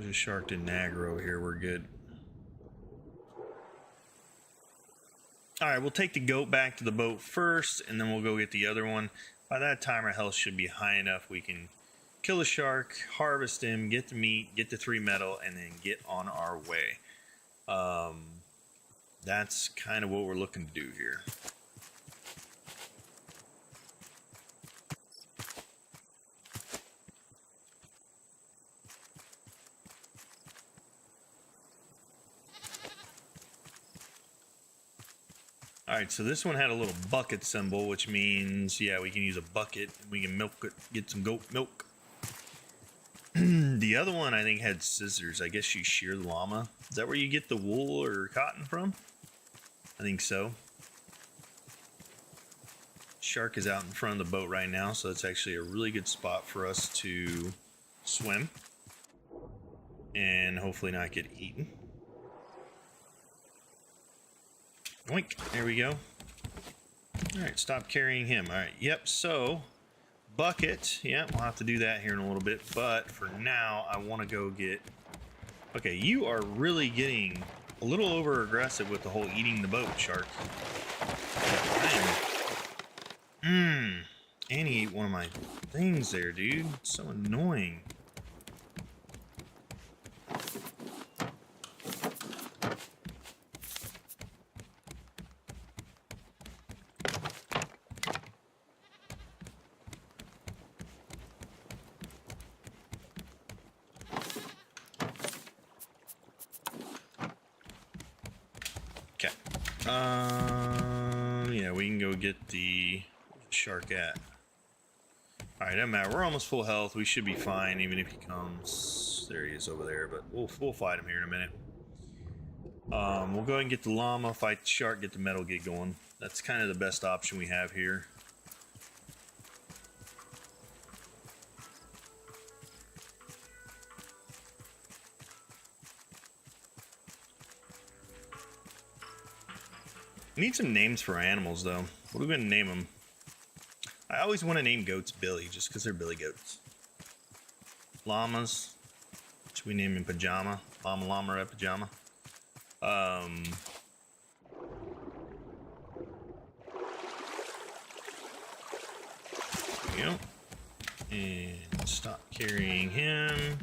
The shark didn't aggro here. We're good. All right, we'll take the goat back to the boat first, and then we'll go get the other one. By that time, our health should be high enough we can kill the shark, harvest him, get the meat, get the 3 metal, and then get on our way. That's kind of what we're looking to do here. All right, so this one had a little bucket symbol, which means, yeah, we can use a bucket. We can milk it, get some goat milk. The other one, I think, had scissors. I guess you shear the llama. Is that where you get the wool or cotton from? I think so. Shark is out in front of the boat right now, so it's actually a really good spot for us to swim and hopefully not get eaten. Oink, there we go. All right, stop carrying him. All right, yep, so bucket. Yeah, we'll have to do that here in a little bit, but for now, I want to go get... Okay, you are really getting a little over aggressive with the whole eating the boat, shark. And he ate one of my things there, dude. It's so annoying. Okay. Yeah, we can go get the shark at. All right, doesn't matter. We're almost full health. We should be fine, even if he comes. There he is over there, but we'll fight him here in a minute. We'll go ahead and get the llama, fight the shark, get the metal get going. That's kind of the best option we have here. We need some names for animals, though. What are we going to name them? I always want to name goats Billy, just because they're Billy goats. Llamas. Should we name him Pajama? Llama at Pajama. There we go. And stop carrying him.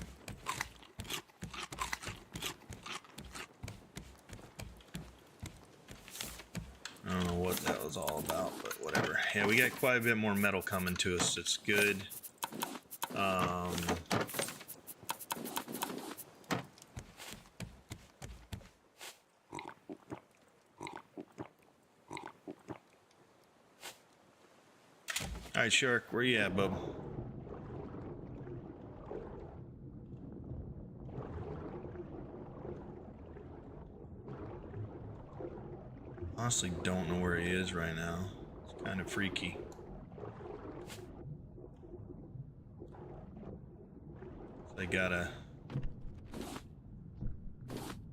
I don't know what that was all about, but whatever. Yeah, we got quite a bit more metal coming to us. It's good. All right, Shark, where you at, bub? Honestly, don't know where he is right now. It's kind of freaky. I gotta.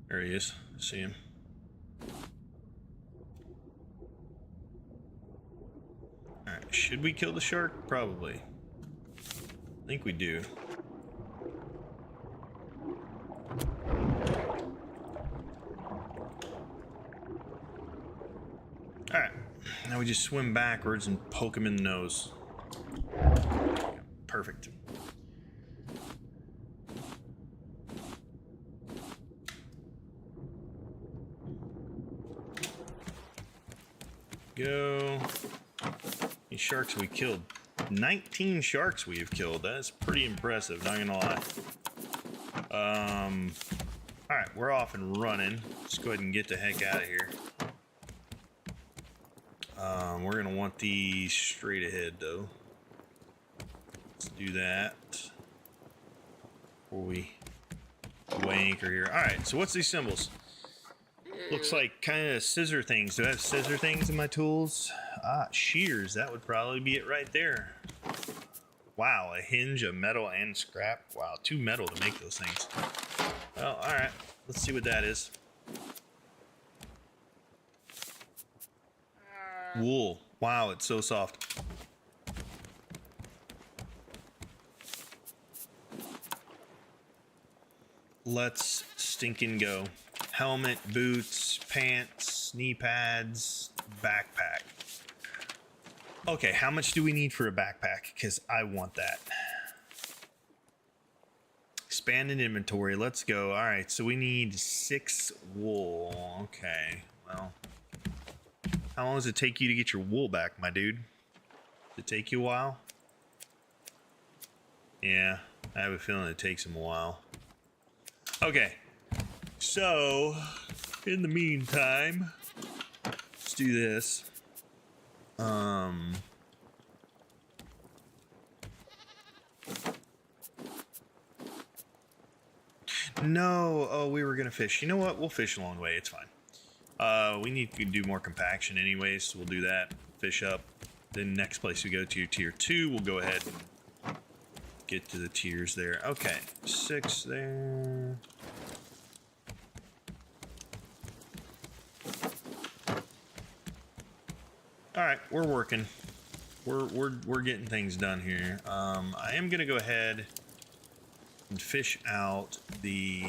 There he is. See him. Alright, should we kill the shark? Probably. I think we do. Alright, now we just swim backwards and poke him in the nose. Perfect. Go. These sharks we killed. 19 sharks we have killed. That's pretty impressive, not gonna lie. Alright, we're off and running. Let's go ahead and get the heck out of here. We're gonna want these straight ahead though. Let's do that before we anchor here. Alright, so what's these symbols? Looks like kind of scissor things. Do I have scissor things in my tools? Ah, shears. That would probably be it right there. Wow, a hinge, a metal, and scrap. Wow, 2 metal to make those things. Well, alright. Let's see what that is. Wool. Wow, it's so soft. Let's stinking go. Helmet, boots, pants, knee pads, backpack. Okay, how much do we need for a backpack? Because I want that. Expanded inventory, let's go. All right, so we need 6 wool. Okay, well. How long does it take you to get your wool back, my dude? Does it take you a while? Yeah, I have a feeling it takes him a while. Okay, so in the meantime, let's do this. No, oh, we were gonna fish. You know what? We'll fish along the way. It's fine. We need to do more compaction anyways, so we'll do that. Fish up. Then next place we go to, tier 2, we'll go ahead and get to the tiers there. Okay, 6 there. All right, we're working. We're getting things done here. I am gonna go ahead and fish out the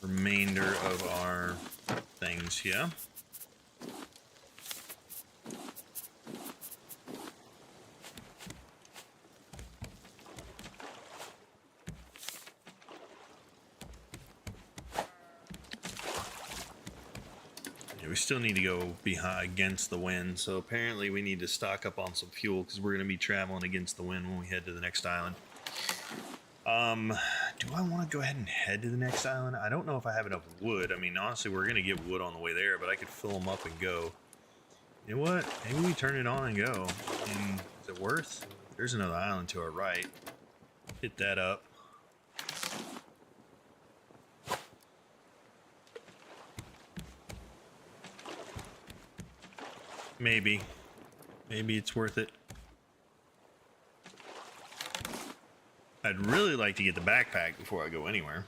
remainder of our things here. We still need to go behind against the wind, so apparently we need to stock up on some fuel because we're going to be traveling against the wind when we head to the next island. Do I want to go ahead and head to the next island? I don't know if I have enough wood. I mean, honestly, we're going to get wood on the way there, but I could fill them up and go. You know what? Maybe we turn it on and go. And is it worth? There's another island to our right. Hit that up. Maybe. Maybe it's worth it. I'd really like to get the backpack before I go anywhere.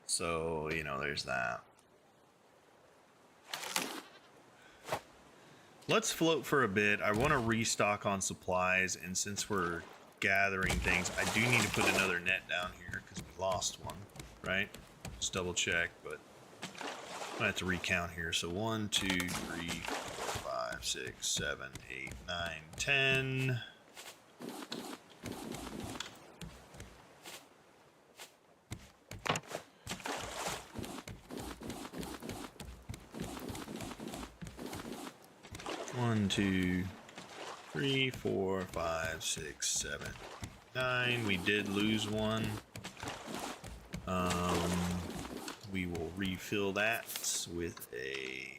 So, you know, there's that. Let's float for a bit. I want to restock on supplies, and since we're gathering things, I do need to put another net down here because we lost one, right? Just double check, but I have to recount here. So 1, 2, 3, 4, 5. 6, 7, 8, 9, 10. One, 2, 3, 4, 5, 6, 7, 9. We did lose one. We will refill that with a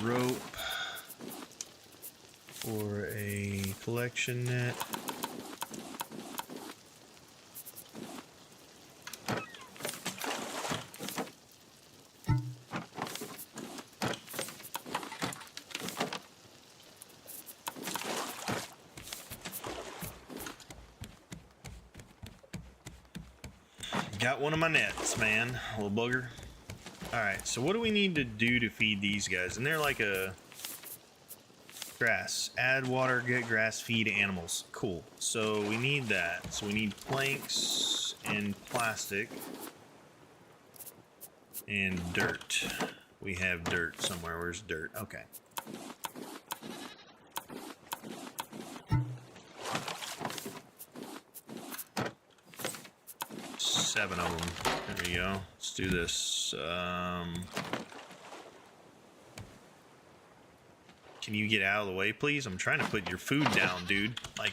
rope or a collection net. Got one of my nets, man. Little bugger. Alright, so what do we need to do to feed these guys? And they're like a grass. Add water, get grass, feed animals. Cool. So we need that. So we need planks and plastic and dirt. We have dirt somewhere. Where's dirt? Okay. Seven of them. There we go. Let's do this. Can you get out of the way, please? I'm trying to put your food down, dude. Like,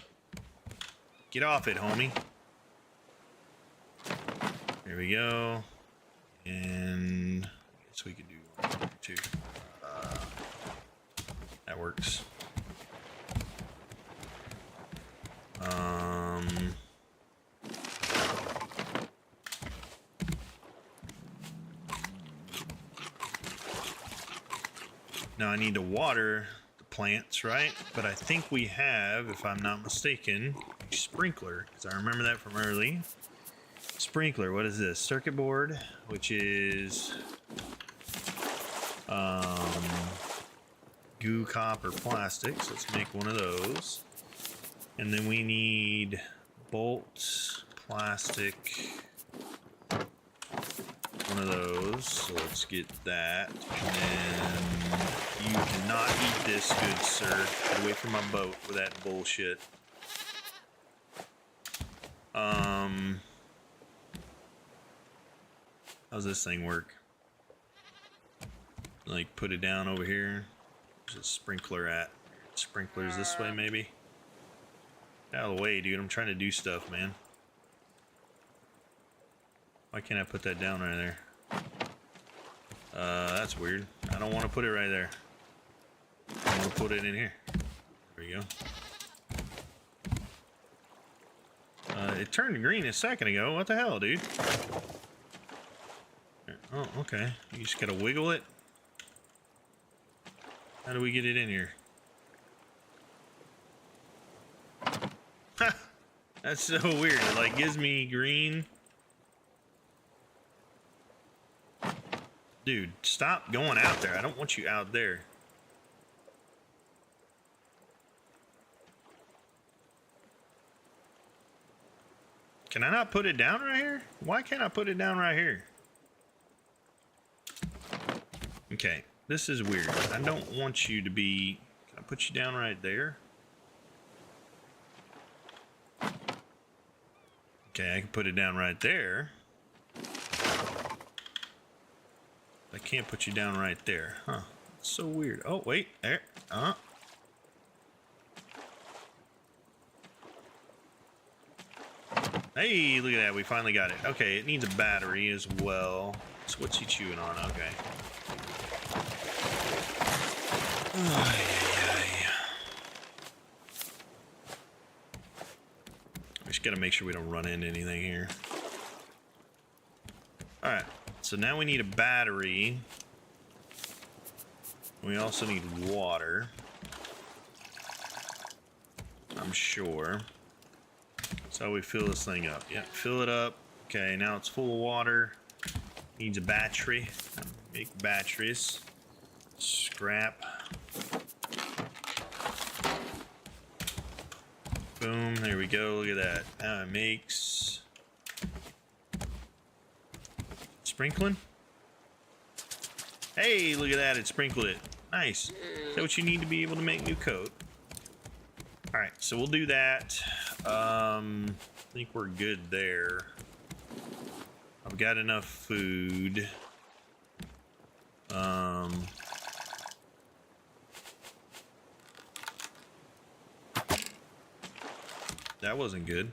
get off it, homie. There we go. And I guess we could do 1, 2. That works. Now I need to water the plants, right? But I think we have, if I'm not mistaken, a sprinkler, because I remember that from early. Sprinkler, what is this? Circuit board, which is goo, copper, plastic. So let's make one of those. And then we need bolts, plastic, one of those. So let's get that. And then you cannot eat this, good sir. Get away from my boat with that bullshit. How's this thing work? Like, put it down over here. Where's the sprinkler at? Sprinkler's this way, maybe? Get out of the way, dude. I'm trying to do stuff, man. Why can't I put that down right there? That's weird. I don't want to put it right there. I want to put it in here. There we go. It turned green a second ago. What the hell, dude? Oh, okay. You just gotta wiggle it. How do we get it in here? Ha! That's so weird. It like gives me green. Dude, stop going out there. I don't want you out there. Can I not put it down right here? Why can't I put it down right here? Okay, this is weird. I don't want you to be... Can I put you down right there? Okay, I can put it down right there. I can't put you down right there. Huh. It's so weird. Oh, wait. There. Hey, look at that. We finally got it. Okay, it needs a battery as well. So what's he chewing on? Okay. We just gotta make sure we don't run into anything here. Alright, so now we need a battery. We also need water. I'm sure. So we fill this thing up. Yeah, fill it up. Okay, now it's full of water. Needs a battery. Make batteries. Scrap. Boom, there we go. Look at that. Now it makes sprinkling. Hey, look at that. It sprinkled it. Nice. Is that what you need to be able to make new coat? All right, so we'll do that. I think we're good there. I've got enough food. That wasn't good.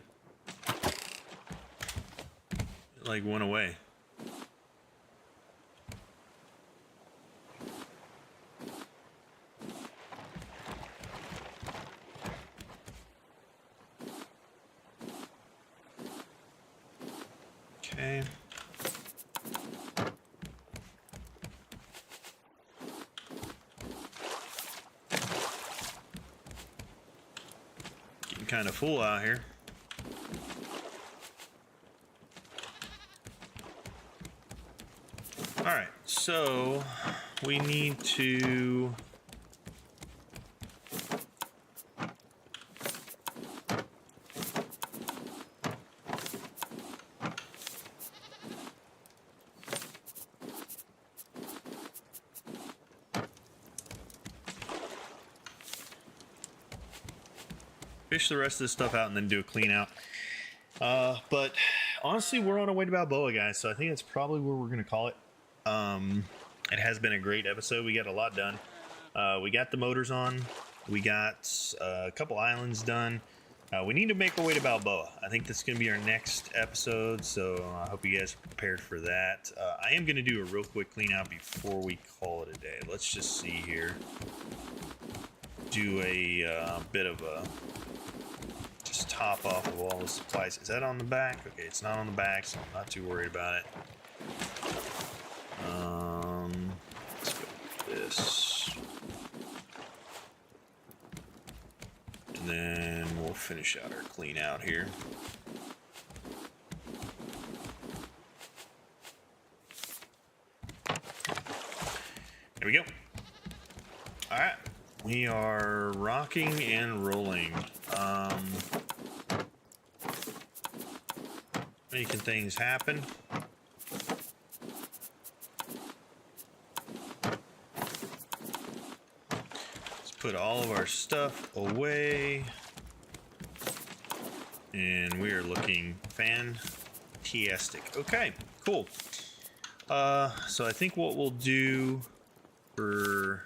It like went away. Okay. Getting kind of full out here. All right, so we need to fish the rest of this stuff out and then do a clean out. But honestly, we're on our way to Balboa, guys, so I think that's probably where we're going to call it. It has been a great episode. We got a lot done. We got the motors on. We got a couple islands done. We need to make our way to Balboa. I think this is going to be our next episode, so I hope you guys are prepared for that. I am going to do a real quick clean out before we call it a day. Let's just see here. Do a bit of a just top off of all the supplies. Is that on the back? Okay, it's not on the back, so I'm not too worried about it. Let's go with this. And then we'll finish out our clean out here. There we go. All right. We are rocking and rolling. Making things happen. Let's put all of our stuff away. And we are looking fantastic. Okay, cool. So I think what we'll do for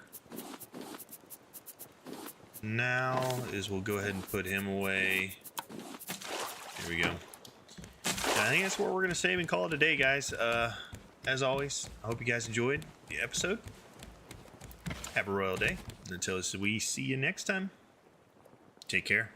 now is we'll go ahead and put him away. Here we go. I think that's where we're going to save and call it a day, guys. As always, I hope you guys enjoyed the episode. Have a royal day. Until we see you next time, take care.